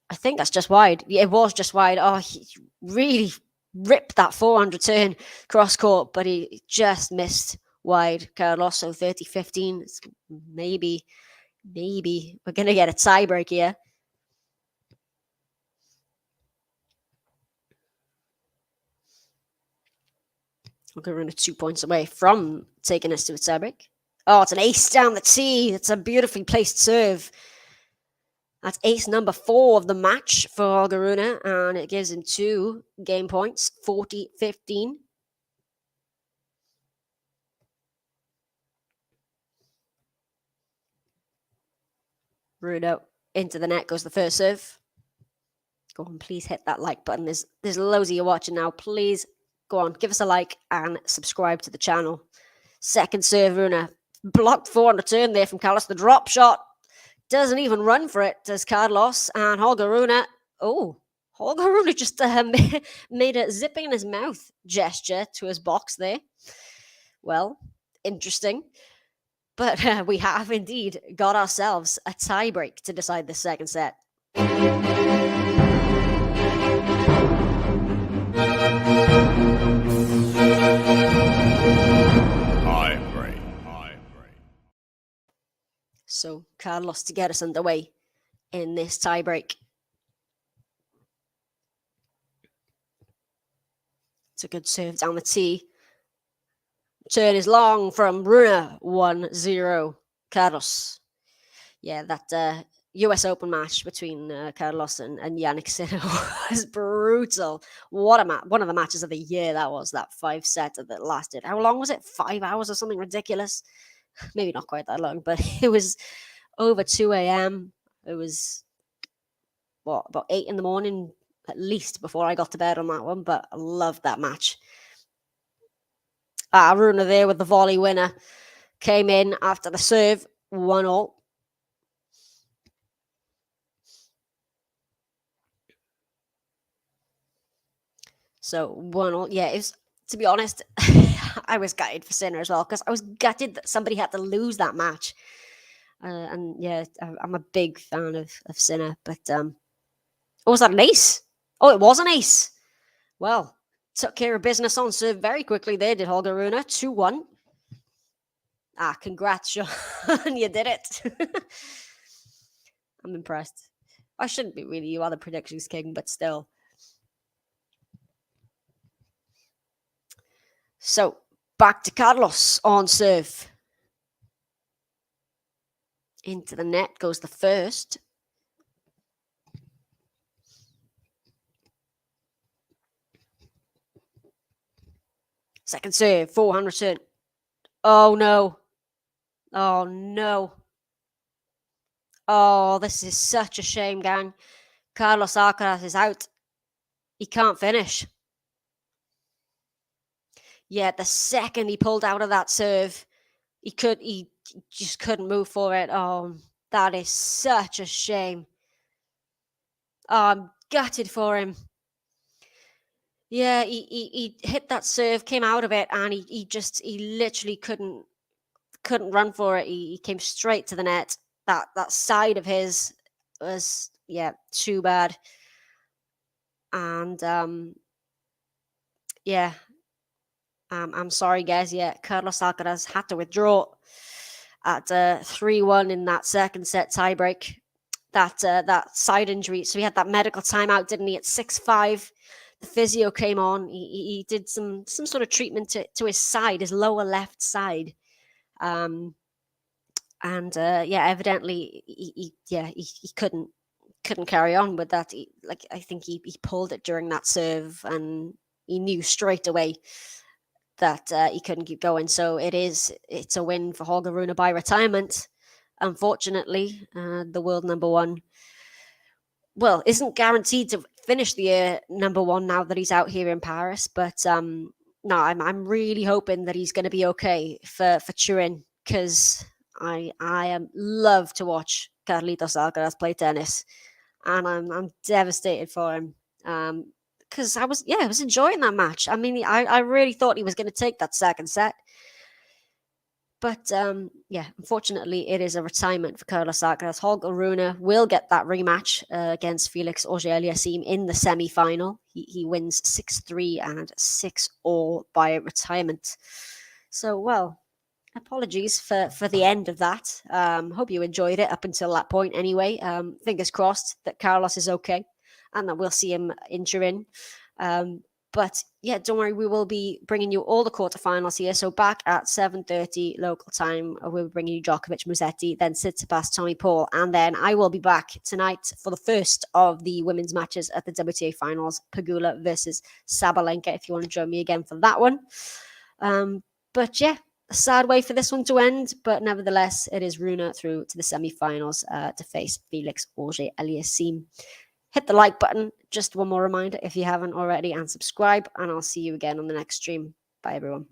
I think that's just wide. Yeah, it was just wide. Oh, he really ripped that forehand return cross court, but he just missed wide. Carlos, so 30-15. Maybe we're going to get a tiebreak here. We're going to run 2 points away from taking us to a tiebreak. Oh, it's an ace down the tee. It's a beautifully placed serve. That's ace number 4 of the match for Holger Rune, and it gives him 2 game points, 40-15. Rune into the net goes the first serve. Go on, please hit that like button. There's loads of you watching now. Please go on, give us a like and subscribe to the channel. Second serve, Rune. Blocked forehand return there from Carlos. The drop shot. Doesn't even run for it, does Carlos. And Holger Rune. Oh, Holger Rune just made a zipping in his mouth gesture to his box there. Well, interesting. But we have indeed got ourselves a tiebreak to decide the second set. So Carlos to get us underway in this tiebreak. It's a good serve down the tee. Turn is long from Rune, 1-0. Carlos. Yeah, that US Open match between Carlos and Jannik Sinner was brutal. One of the matches of the year that was, that 5-setter that lasted. How long was it? 5 hours or something ridiculous? Maybe not quite that long, but it was over 2 a.m. It was, about 8 in the morning at least before I got to bed on that one, but I loved that match. Rune there with the volley winner. Came in after the serve, 1-all. So 1-all. Yeah, it was, to be honest, I was gutted for Sinner as well, because I was gutted that somebody had to lose that match. And yeah, I'm a big fan of Sinner, but was that an ace? Oh, it was an ace. Well, took care of business on serve very quickly there, did Holger Rune. 2-1. Congrats, Sean. You did it. I'm impressed. I shouldn't be really. You are the predictions king, but still. So, back to Carlos on serve. Into the net goes the first. Second serve, forehand return. Oh, no. Oh, no. Oh, this is such a shame, gang. Carlos Alcaraz is out. He can't finish. Yeah, the second he pulled out of that serve, he just couldn't move for it. Oh, that is such a shame. Oh, I'm gutted for him. Yeah, he hit that serve, came out of it, and he literally couldn't run for it. He came straight to the net. That side of his was too bad. And yeah, I'm sorry, guys. Yeah, Carlos Alcaraz had to withdraw at 3-1 in that second set tiebreak. That side injury. So he had that medical timeout, didn't he? At 6-5, the physio came on. He did some sort of treatment to his side, his lower left side. Evidently he couldn't carry on with that. I think he pulled it during that serve, and he knew straight away that he couldn't keep going. So it's a win for Holger Rune by retirement. Unfortunately, the world number one, well, isn't guaranteed to finish the year number one now that he's out here in Paris. But no, I'm really hoping that he's going to be okay for Turin, because I love to watch Carlitos Alcaraz play tennis, and I'm devastated for him. Because I was enjoying that match. I mean, I really thought he was going to take that second set. But unfortunately, it is a retirement for Carlos Alcaraz. Holger Rune will get that rematch against Felix Auger-Aliassime in the semi-final. He wins 6-3 and 6-all by retirement. So, well, apologies for the end of that. Hope you enjoyed it up until that point anyway. Fingers crossed that Carlos is okay and that we'll see him in Turin. But yeah, don't worry, we will be bringing you all the quarterfinals here. So back at 7:30 local time, we'll be bringing you Djokovic, Musetti, then Tsitsipas, Tommy Paul, and then I will be back tonight for the first of the women's matches at the WTA finals, Pegula versus Sabalenka, if you want to join me again for that one. But yeah, a sad way for this one to end, but nevertheless, it is Rune through to the semi-finals to face Felix Auger-Aliassime. Hit the like button, just one more reminder if you haven't already, and subscribe, and I'll see you again on the next stream. Bye, everyone.